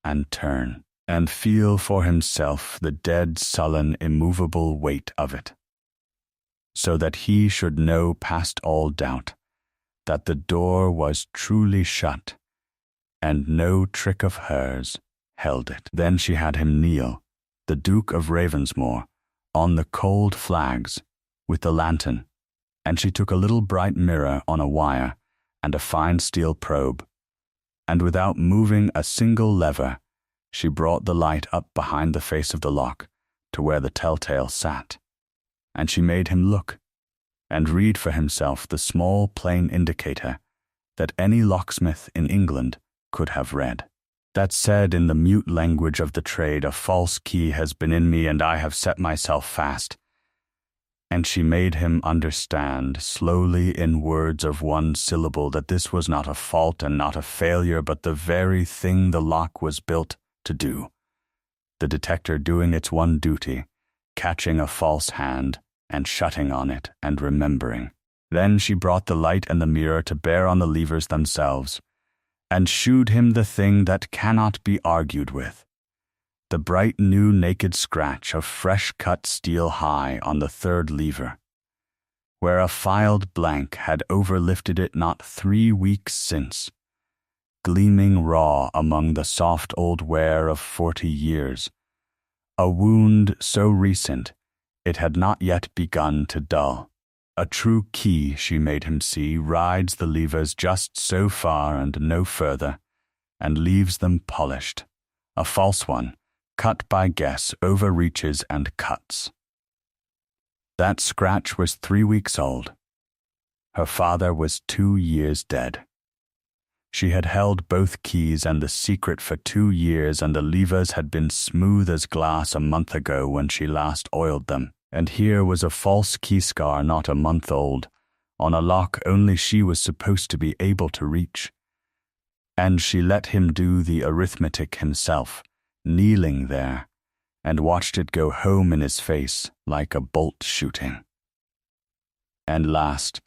A: and turn, and feel for himself the dead, sullen, immovable weight of it, so that he should know past all doubt that the door was truly shut, and no trick of hers held it. Then she had him kneel, the Duke of Ravensmoor, on the cold flags, with the lantern, and she took a little bright mirror on a wire and a fine steel probe, and without moving a single lever, she brought the light up behind the face of the lock to where the telltale sat, and she made him look and read for himself the small plain indicator that any locksmith in England could have read, that said in the mute language of the trade, "A false key has been in me, and I have set myself fast." And she made him understand, slowly in words of one syllable, that this was not a fault and not a failure, but the very thing the lock was built to do. The detector doing its one duty, catching a false hand and shutting on it and remembering. Then she brought the light and the mirror to bear on the levers themselves, and shewed him the thing that cannot be argued with, the bright new naked scratch of fresh-cut steel high on the third lever, where a filed blank had overlifted it not 3 weeks since, gleaming raw among the soft old wear of 40 years, a wound so recent it had not yet begun to dull. A true key, she made him see, rides the levers just so far and no further, and leaves them polished. A false one, cut by guess, overreaches and cuts. That scratch was 3 weeks old. Her father was 2 years dead. She had held both keys and the secret for 2 years, and the levers had been smooth as glass a month ago when she last oiled them, and here was a false key scar not a month old, on a lock only she was supposed to be able to reach. And she let him do the arithmetic himself, kneeling there, and watched it go home in his face like a bolt shooting. And last,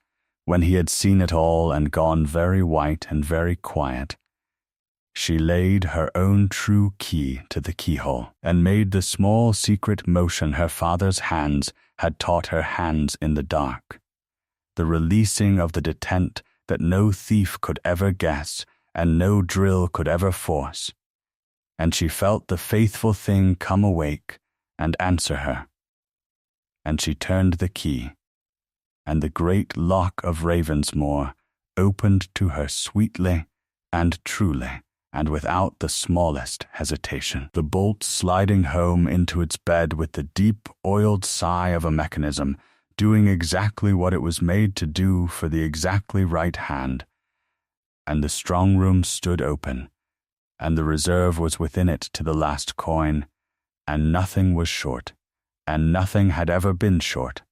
A: when he had seen it all and gone very white and very quiet, she laid her own true key to the keyhole, and made the small secret motion her father's hands had taught her hands in the dark, the releasing of the detent that no thief could ever guess and no drill could ever force. And she felt the faithful thing come awake and answer her. And she turned the key, and the great lock of Ravensmoor opened to her sweetly and truly, and without the smallest hesitation, the bolt sliding home into its bed with the deep, oiled sigh of a mechanism, doing exactly what it was made to do for the exactly right hand. And the strong room stood open, and the reserve was within it to the last coin, and nothing was short, and nothing had ever been short.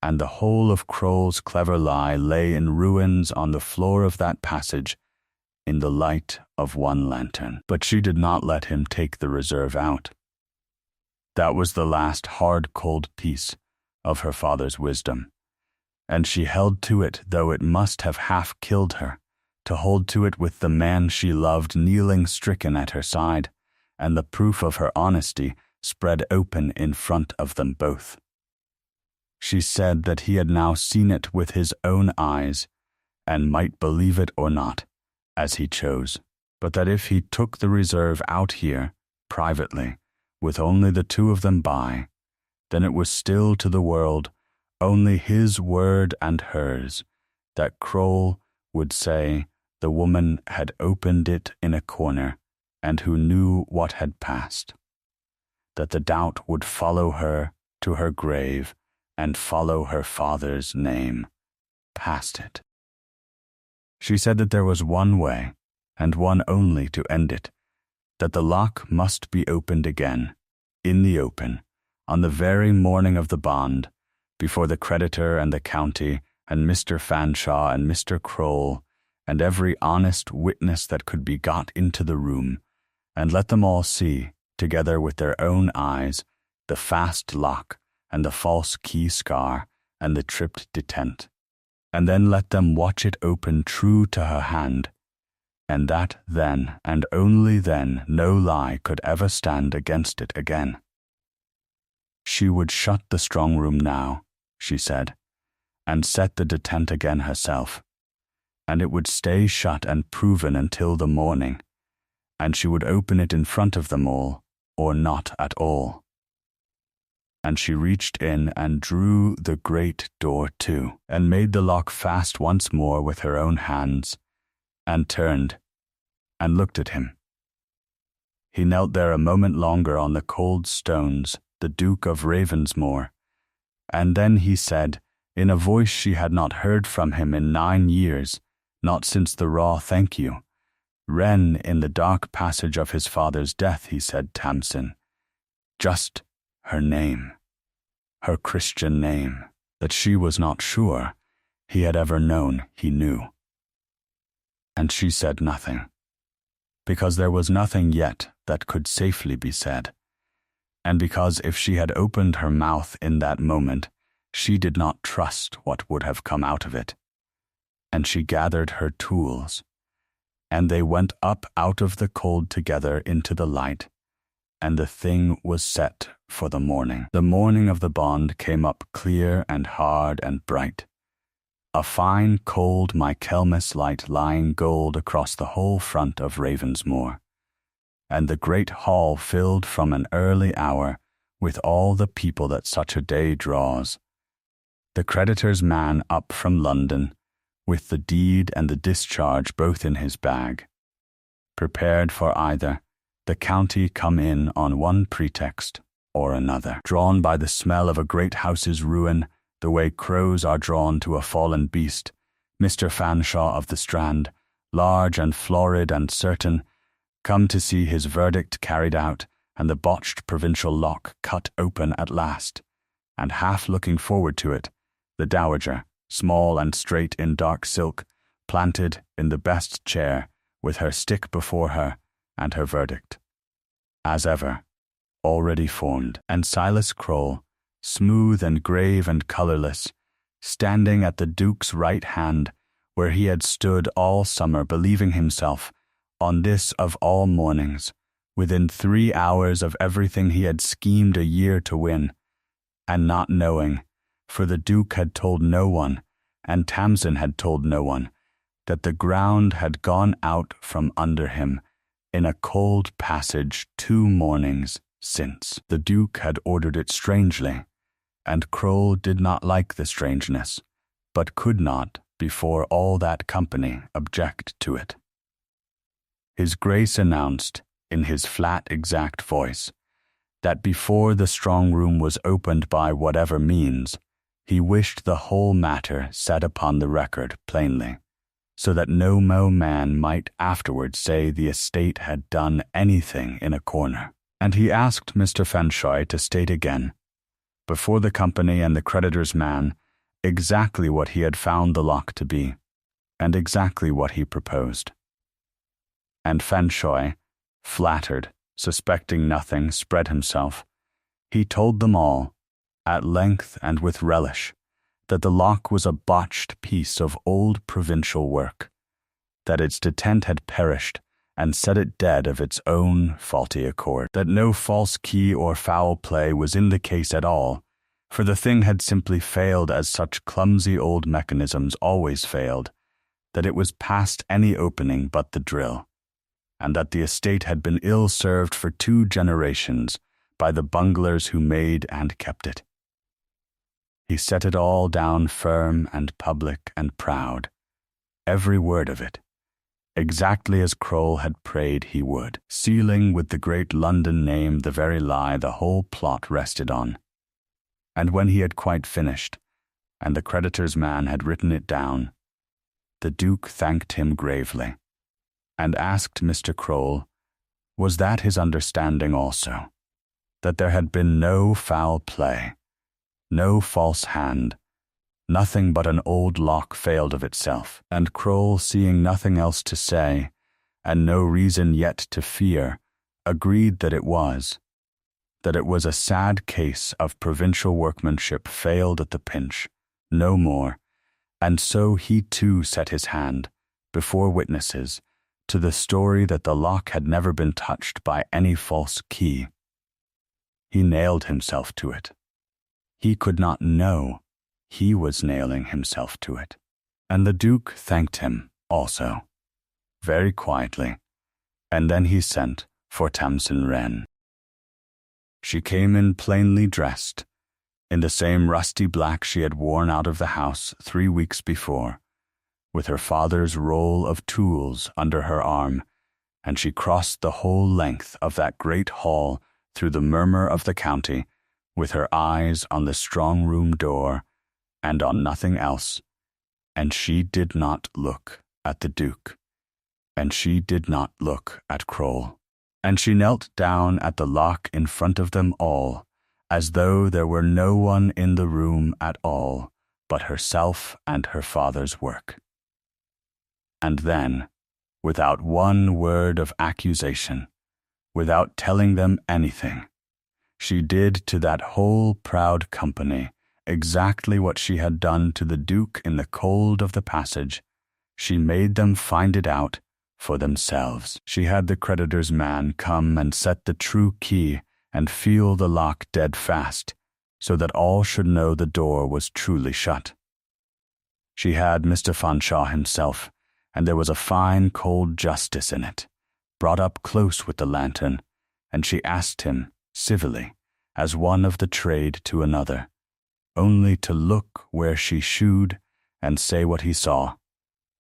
A: And the whole of Kroll's clever lie lay in ruins on the floor of that passage, in the light of one lantern. But she did not let him take the reserve out. That was the last hard, cold piece of her father's wisdom, and she held to it, though it must have half killed her, to hold to it with the man she loved kneeling stricken at her side, and the proof of her honesty spread open in front of them both. She said that he had now seen it with his own eyes, and might believe it or not, as he chose, but that if he took the reserve out here, privately, with only the two of them by, then it was still to the world only his word and hers, that Kroll would say the woman had opened it in a corner, and who knew what had passed, that the doubt would follow her to her grave and follow her father's name past it. She said that there was one way, and one only, to end it, that the lock must be opened again, in the open, on the very morning of the bond, before the creditor and the county and Mr. Fanshawe and Mr. Kroll and every honest witness that could be got into the room, and let them all see, together with their own eyes, the fast lock and the false key scar and the tripped detent, and then let them watch it open true to her hand, and that then, and only then, no lie could ever stand against it again. She would shut the strong room now, she said, and set the detent again herself, and it would stay shut and proven until the morning, and she would open it in front of them all, or not at all. And she reached in and drew the great door to, and made the lock fast once more with her own hands, and turned, and looked at him. He knelt there a moment longer on the cold stones, the Duke of Ravensmore, and then he said, in a voice she had not heard from him in 9 years, not since the raw thank you, Wren in the dark passage of his father's death, he said, Tamsin, just her name, her Christian name, that she was not sure he had ever known he knew. And she said nothing, because there was nothing yet that could safely be said, and because if she had opened her mouth in that moment, she did not trust what would have come out of it. And she gathered her tools, and they went up out of the cold together into the light, and the thing was set for the morning. The morning of the bond came up clear and hard and bright, a fine cold Michaelmas light lying gold across the whole front of Ravensmore, and the great hall filled from an early hour with all the people that such a day draws. The creditor's man up from London, with the deed and the discharge both in his bag, prepared for either the county come in on one pretext or another, drawn by the smell of a great house's ruin, the way crows are drawn to a fallen beast. Mr. Fanshawe of the Strand, large and florid and certain, come to see his verdict carried out, and the botched provincial lock cut open at last, and half looking forward to it, the dowager, small and straight in dark silk, planted in the best chair, with her stick before her, and her verdict, as ever, already formed, and Silas Kroll, smooth and grave and colourless, standing at the Duke's right hand, where he had stood all summer, believing himself, on this of all mornings, within 3 hours of everything he had schemed a year to win, and not knowing, for the Duke had told no one, and Tamsin had told no one, that the ground had gone out from under him in a cold passage 2 mornings since. The Duke had ordered it strangely, and Kroll did not like the strangeness, but could not, before all that company, object to it. His Grace announced, in his flat, exact voice, that before the strong room was opened by whatever means, he wished the whole matter set upon the record plainly, so that no man might afterwards say the estate had done anything in a corner. And he asked Mr. Fanshawe to state again, before the company and the creditor's man, exactly what he had found the lock to be, and exactly what he proposed. And Fanshawe, flattered, suspecting nothing, spread himself. He told them all, at length and with relish, that the lock was a botched piece of old provincial work, that its detent had perished and set it dead of its own faulty accord, that no false key or foul play was in the case at all, for the thing had simply failed as such clumsy old mechanisms always failed, that it was past any opening but the drill, and that the estate had been ill served for 2 generations by the bunglers who made and kept it. He set it all down firm and public and proud, every word of it, exactly as Kroll had prayed he would, sealing with the great London name the very lie the whole plot rested on. And when he had quite finished, and the creditor's man had written it down, the Duke thanked him gravely, and asked Mr. Kroll, was that his understanding also, that there had been no foul play, no false hand, nothing but an old lock failed of itself, and Kroll, seeing nothing else to say, and no reason yet to fear, agreed that it was a sad case of provincial workmanship failed at the pinch, no more, and so he too set his hand, before witnesses, to the story that the lock had never been touched by any false key. He nailed himself to it. He could not know he was nailing himself to it. And the Duke thanked him also, very quietly, and then he sent for Tamsin Wren. She came in plainly dressed, in the same rusty black she had worn out of the house 3 weeks before, with her father's roll of tools under her arm, and she crossed the whole length of that great hall through the murmur of the county, with her eyes on the strong-room door and on nothing else, and she did not look at the Duke, and she did not look at Kroll, and she knelt down at the lock in front of them all, as though there were no one in the room at all but herself and her father's work. And then, without one word of accusation, without telling them anything, she did to that whole proud company exactly what she had done to the Duke in the cold of the passage. She made them find it out for themselves. She had the creditor's man come and set the true key and feel the lock dead fast, so that all should know the door was truly shut. She had Mr. Fanshawe himself, and there was a fine cold justice in it, brought up close with the lantern, and she asked him, civilly, as one of the trade to another, only to look where she shewed and say what he saw,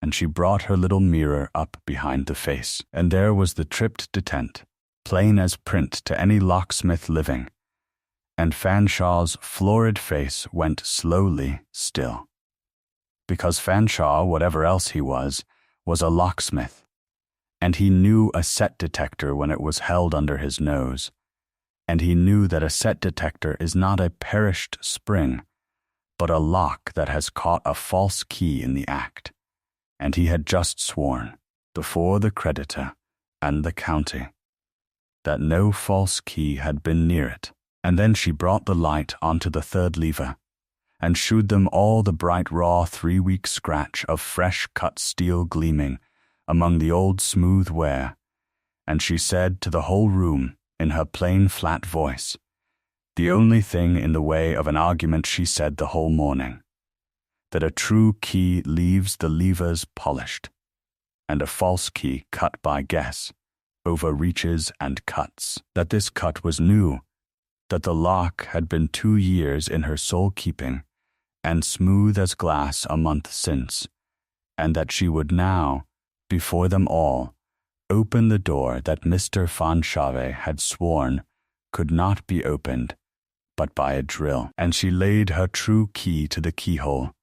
A: and she brought her little mirror up behind the face, and there was the tripped detent, plain as print to any locksmith living, and Fanshawe's florid face went slowly still, because Fanshawe, whatever else he was a locksmith, and he knew a set detector when it was held under his nose, and he knew that a set detector is not a perished spring, but a lock that has caught a false key in the act, and he had just sworn, before the creditor and the county, that no false key had been near it. And then she brought the light onto the third lever, and shewed them all the bright raw 3-week scratch of fresh cut steel gleaming among the old smooth ware, and she said to the whole room, in her plain flat voice, the only thing in the way of an argument she said the whole morning, that a true key leaves the levers polished, and a false key cut by guess overreaches and cuts, that this cut was new, that the lock had been 2 years in her sole keeping, and smooth as glass a month since, and that she would now, before them all, open the door that Mr. Fanshawe had sworn could not be opened but by a drill. And she laid her true key to the keyhole,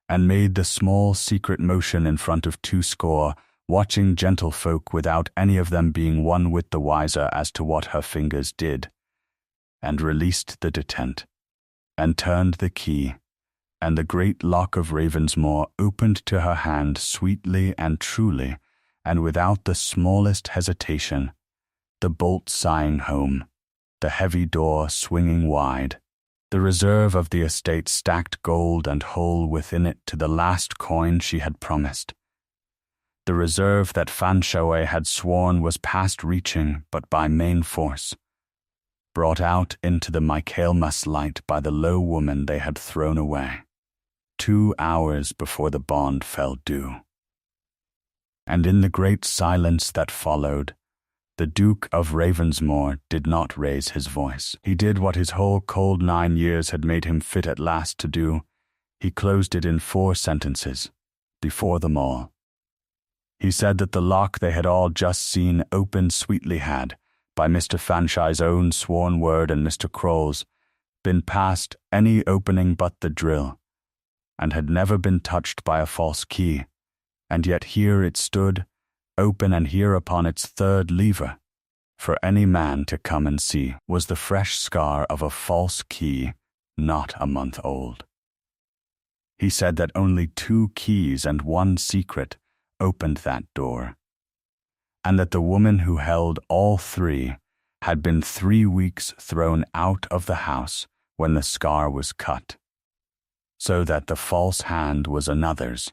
A: and made the small secret motion in front of 2 watching gentlefolk without any of them being one whit the wiser as to what her fingers did, and released the detent, and turned the key, and the great lock of Ravensmore opened to her hand sweetly and truly, and without the smallest hesitation, the bolt sighing home, the heavy door swinging wide, the reserve of the estate stacked gold and whole within it to the last coin she had promised. The reserve that Fanshawe had sworn was past reaching but by main force, brought out into the Michaelmas light by the low woman they had thrown away, 2 hours before the bond fell due. And in the great silence that followed, the Duke of Ravensmore did not raise his voice. He did what his whole cold 9 years had made him fit at last to do. He closed it in 4 sentences, before them all. He said that the lock they had all just seen open sweetly had, by Mr. Fanshai's own sworn word and Mr. Kroll's, been past any opening but the drill, and had never been touched by a false key, and yet here it stood, open and here upon its 3rd lever, for any man to come and see, was the fresh scar of a false key not a month old. He said that only 2 keys and 1 secret opened that door, and that the woman who held all 3 had been 3 weeks thrown out of the house when the scar was cut, so that the false hand was another's,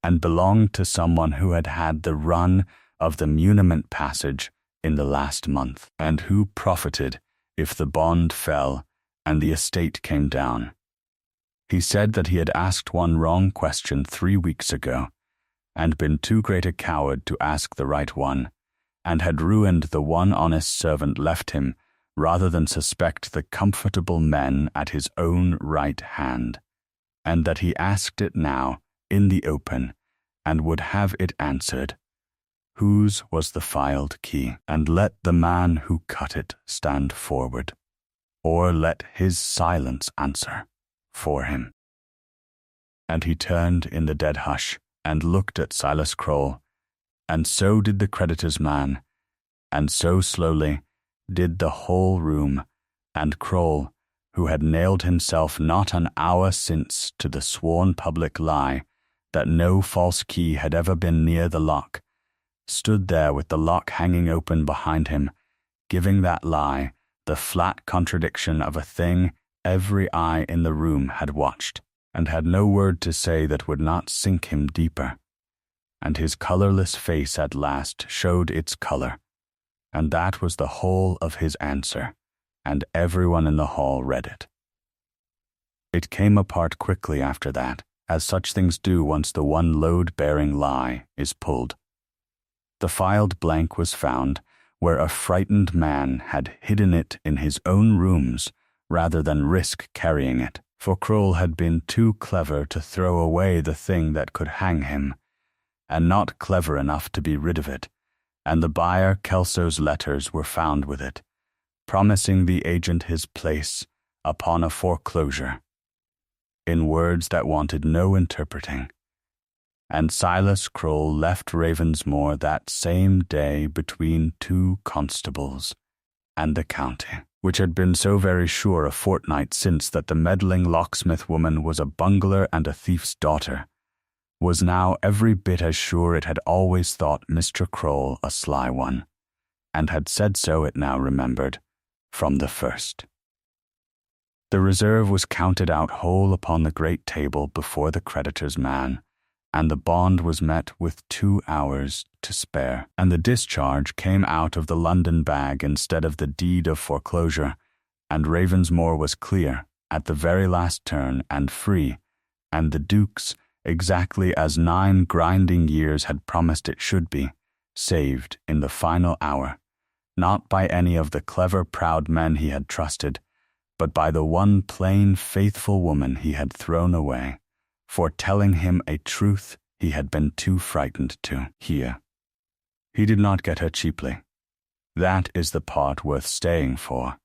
A: and belonged to someone who had had the run of the muniment passage in the last month, and who profited if the bond fell and the estate came down. He said that he had asked one wrong question 3 weeks ago, and been too great a coward to ask the right one, and had ruined the one honest servant left him rather than suspect the comfortable men at his own right hand, and that he asked it now in the open, and would have it answered, whose was the filed key, and let the man who cut it stand forward, or let his silence answer for him. And he turned in the dead hush, and looked at Silas Kroll, and so did the creditor's man, and so slowly did the whole room, and Kroll, who had nailed himself not an hour since to the sworn public lie that no false key had ever been near the lock, stood there with the lock hanging open behind him, giving that lie the flat contradiction of a thing every eye in the room had watched, and had no word to say that would not sink him deeper. And his colourless face at last showed its colour, and that was the whole of his answer, and everyone in the hall read it. It came apart quickly after that, as such things do once the one load-bearing lie is pulled. The filed blank was found where a frightened man had hidden it in his own rooms rather than risk carrying it, for Kroll had been too clever to throw away the thing that could hang him, and not clever enough to be rid of it, and the buyer Kelso's letters were found with it, promising the agent his place upon a foreclosure, in words that wanted no interpreting. And Silas Kroll left Ravensmore that same day between 2 constables and the county, which had been so very sure a fortnight since that the meddling locksmith woman was a bungler and a thief's daughter, was now every bit as sure it had always thought Mr. Kroll a sly one, and had said so, it now remembered, from the first. The reserve was counted out whole upon the great table before the creditor's man, and the bond was met with 2 hours to spare, and the discharge came out of the London bag instead of the deed of foreclosure, and Ravensmore was clear at the very last turn and free, and the Duke's, exactly as 9 grinding years had promised it should be, saved in the final hour, not by any of the clever proud men he had trusted, but by the one plain faithful woman he had thrown away, for telling him a truth he had been too frightened to hear. He did not get her cheaply. That is the part worth staying for,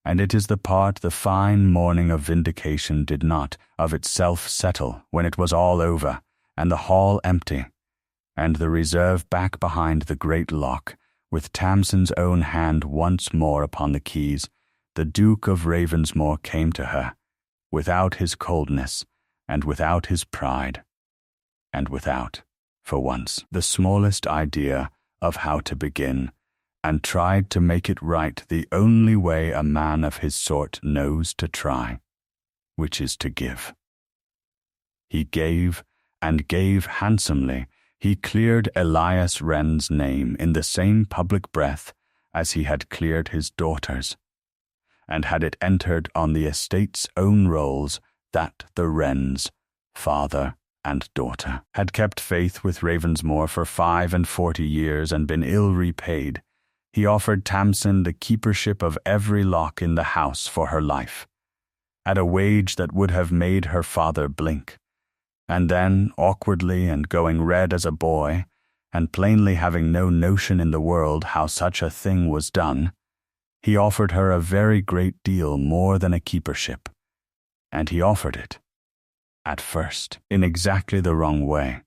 A: and it is the part the fine morning of vindication did not of itself settle when it was all over, and the hall empty, and the reserve back behind the great lock, with Tamson's own hand once more upon the keys. The Duke of Ravensmore came to her, without his coldness, and without his pride, and without, for once, the smallest idea of how to begin, and tried to make it right the only way a man of his sort knows to try, which is to give. He gave, and gave handsomely. He cleared Elias Wren's name in the same public breath as he had cleared his daughter's, and had it entered on the estate's own rolls that the Wrens, father and daughter, had kept faith with Ravensmore for 45 years and been ill repaid. He offered Tamsin the keepership of every lock in the house for her life, at a wage that would have made her father blink. And then, awkwardly and going red as a boy, and plainly having no notion in the world how such a thing was done, he offered her a very great deal more than a keepership. And he offered it, at first, in exactly the wrong way,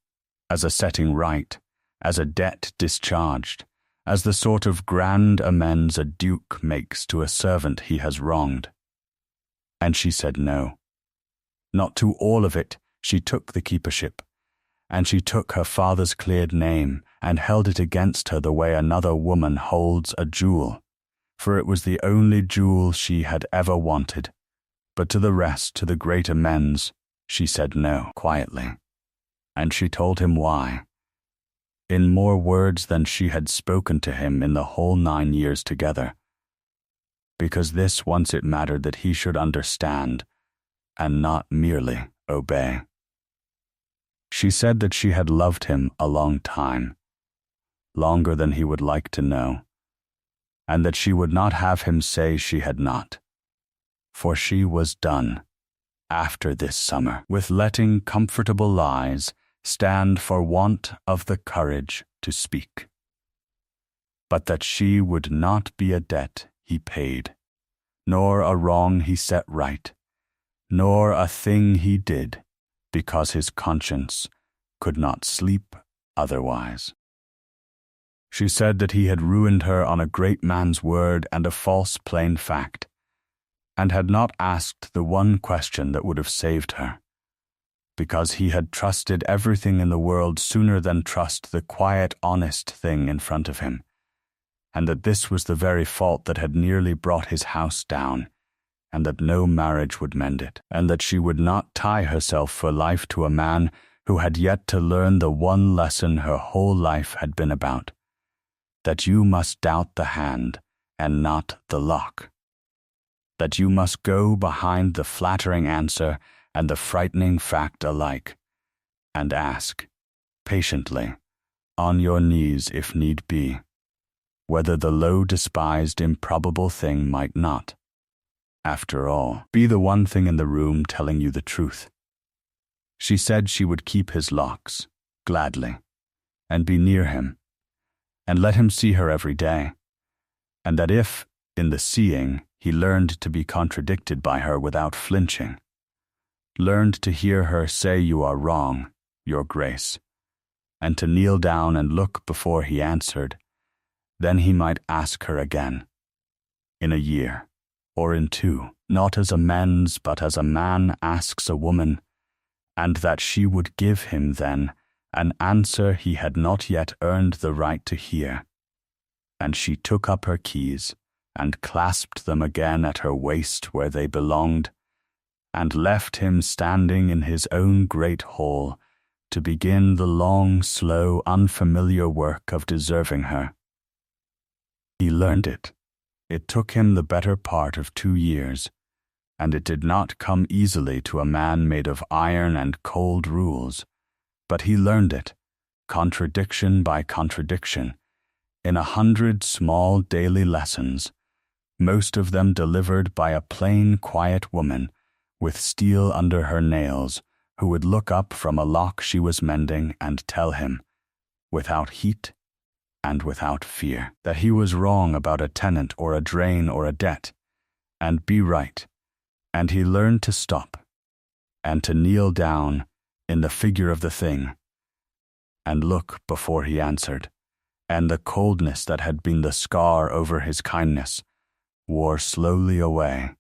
A: as a setting right, as a debt discharged, as the sort of grand amends a duke makes to a servant he has wronged. And she said no. Not to all of it. She took the keepership, and she took her father's cleared name and held it against her the way another woman holds a jewel, for it was the only jewel she had ever wanted. But to the rest, to the great amends, she said no, quietly, and she told him why, in more words than she had spoken to him in the whole 9 years together, because this once it mattered that he should understand, and not merely obey. She said that she had loved him a long time, longer than he would like to know, and that she would not have him say she had not, for she was done, after this summer, with letting comfortable lies stand for want of the courage to speak, but that she would not be a debt he paid, nor a wrong he set right, nor a thing he did, because his conscience could not sleep otherwise. She said that he had ruined her on a great man's word and a false plain fact, and had not asked the one question that would have saved her, because he had trusted everything in the world sooner than trust the quiet, honest thing in front of him, and that this was the very fault that had nearly brought his house down, and that no marriage would mend it, and that she would not tie herself for life to a man who had yet to learn the one lesson her whole life had been about, that you must doubt the hand and not the lock, that you must go behind the flattering answer and the frightening fact alike, and ask, patiently, on your knees if need be, whether the low despised improbable thing might not, after all, be the one thing in the room telling you the truth. She said she would keep his locks, gladly, and be near him, and let him see her every day, and that if, in the seeing, he learned to be contradicted by her without flinching, learned to hear her say you are wrong, your grace, and to kneel down and look before he answered, then he might ask her again, in a year, or in 2, not as amends but as a man asks a woman, and that she would give him then an answer he had not yet earned the right to hear. And she took up her keys and clasped them again at her waist where they belonged, and left him standing in his own great hall to begin the long, slow, unfamiliar work of deserving her. He learned it. It took him the better part of 2 years, and it did not come easily to a man made of iron and cold rules, but he learned it, contradiction by contradiction, in 100 small daily lessons, most of them delivered by a plain, quiet woman with steel under her nails, who would look up from a lock she was mending and tell him, without heat and without fear, that he was wrong about a tenant or a drain or a debt, and be right, and he learned to stop, and to kneel down in the figure of the thing, and look before he answered, and the coldness that had been the scar over his kindness wore slowly away.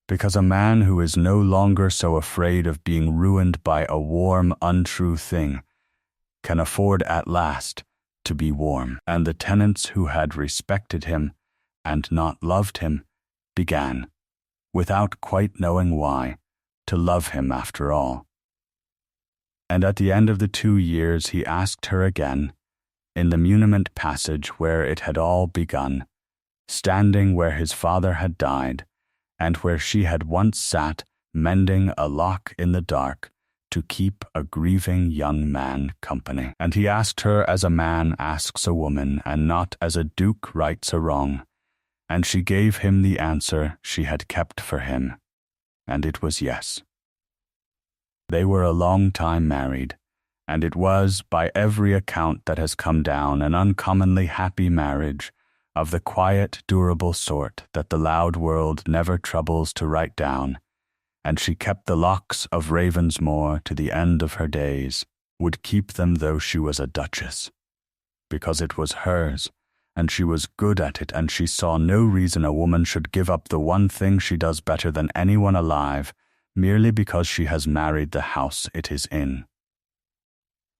A: Because a man who is no longer so afraid of being ruined by a warm, untrue thing can afford at last to be warm, and the tenants who had respected him and not loved him began, without quite knowing why, to love him after all. And at the end of the 2 years he asked her again, in the muniment passage where it had all begun, standing where his father had died, and where she had once sat mending a lock in the dark to keep a grieving young man company. And he asked her as a man asks a woman, and not as a duke rights a wrong, and she gave him the answer she had kept for him, and it was yes. They were a long time married, and it was, by every account that has come down, an uncommonly happy marriage, of the quiet, durable sort that the loud world never troubles to write down, and she kept the locks of Ravensmore to the end of her days, would keep them though she was a duchess, because it was hers, and she was good at it, and she saw no reason a woman should give up the one thing she does better than anyone alive, merely because she has married the house it is in.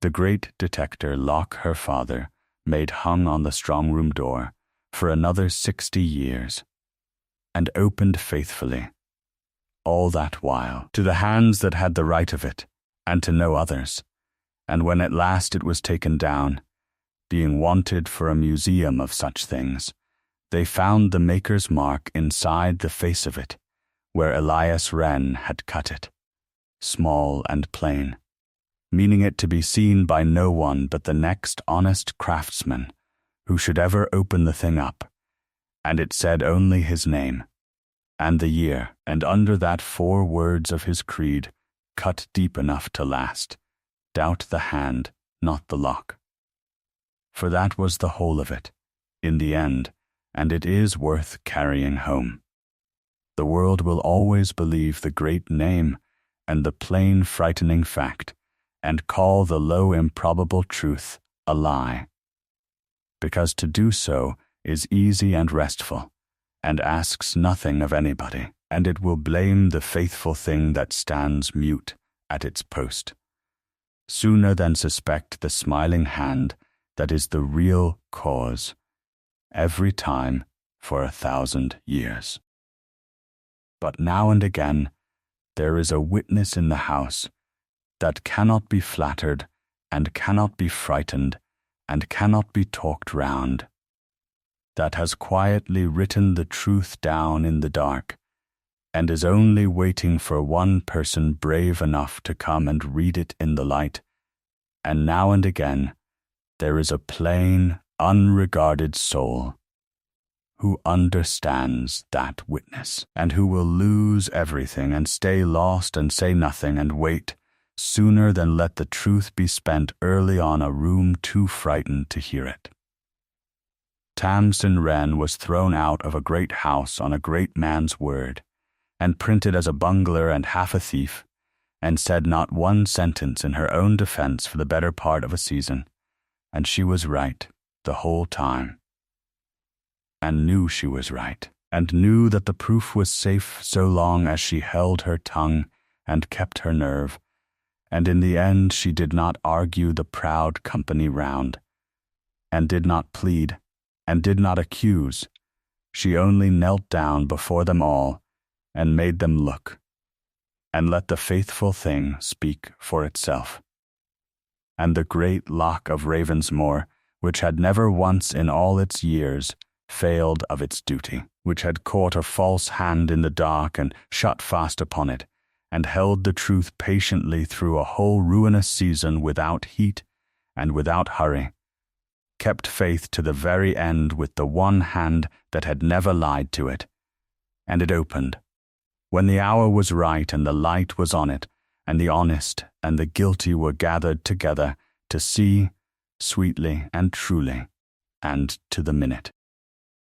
A: The great detector Locke, her father, made hung on the strong-room door for another 60 years, and opened faithfully, all that while, to the hands that had the right of it, and to no others, and when at last it was taken down, being wanted for a museum of such things, they found the maker's mark inside the face of it, where Elias Wren had cut it, small and plain, meaning it to be seen by no one but the next honest craftsman who should ever open the thing up, and it said only his name, and the year, and under that 4 words of his creed, cut deep enough to last, doubt the hand, not the lock. For that was the whole of it, in the end, and it is worth carrying home. The world will always believe the great name and the plain frightening fact, and call the low improbable truth a lie, because to do so is easy and restful, and asks nothing of anybody, and it will blame the faithful thing that stands mute at its post, sooner than suspect the smiling hand that is the real cause, every time for 1,000 years. But now and again there is a witness in the house that cannot be flattered, and cannot be frightened, and cannot be talked round, that has quietly written the truth down in the dark, and is only waiting for one person brave enough to come and read it in the light, and now and again there is a plain, unregarded soul who understands that witness, and who will lose everything and stay lost and say nothing and wait, sooner than let the truth be spent early on a room too frightened to hear it. Tamsin Wren was thrown out of a great house on a great man's word, and printed as a bungler and half a thief, and said not one sentence in her own defense for the better part of a season, and she was right the whole time, and knew she was right, and knew that the proof was safe so long as she held her tongue and kept her nerve, and in the end she did not argue the proud company round, and did not plead, and did not accuse. She only knelt down before them all, and made them look, and let the faithful thing speak for itself. And the great lock of Ravensmore, which had never once in all its years failed of its duty, which had caught a false hand in the dark and shut fast upon it, and held the truth patiently through a whole ruinous season without heat and without hurry, kept faith to the very end with the one hand that had never lied to it, and it opened, when the hour was right and the light was on it, and the honest and the guilty were gathered together to see, sweetly and truly, and to the minute.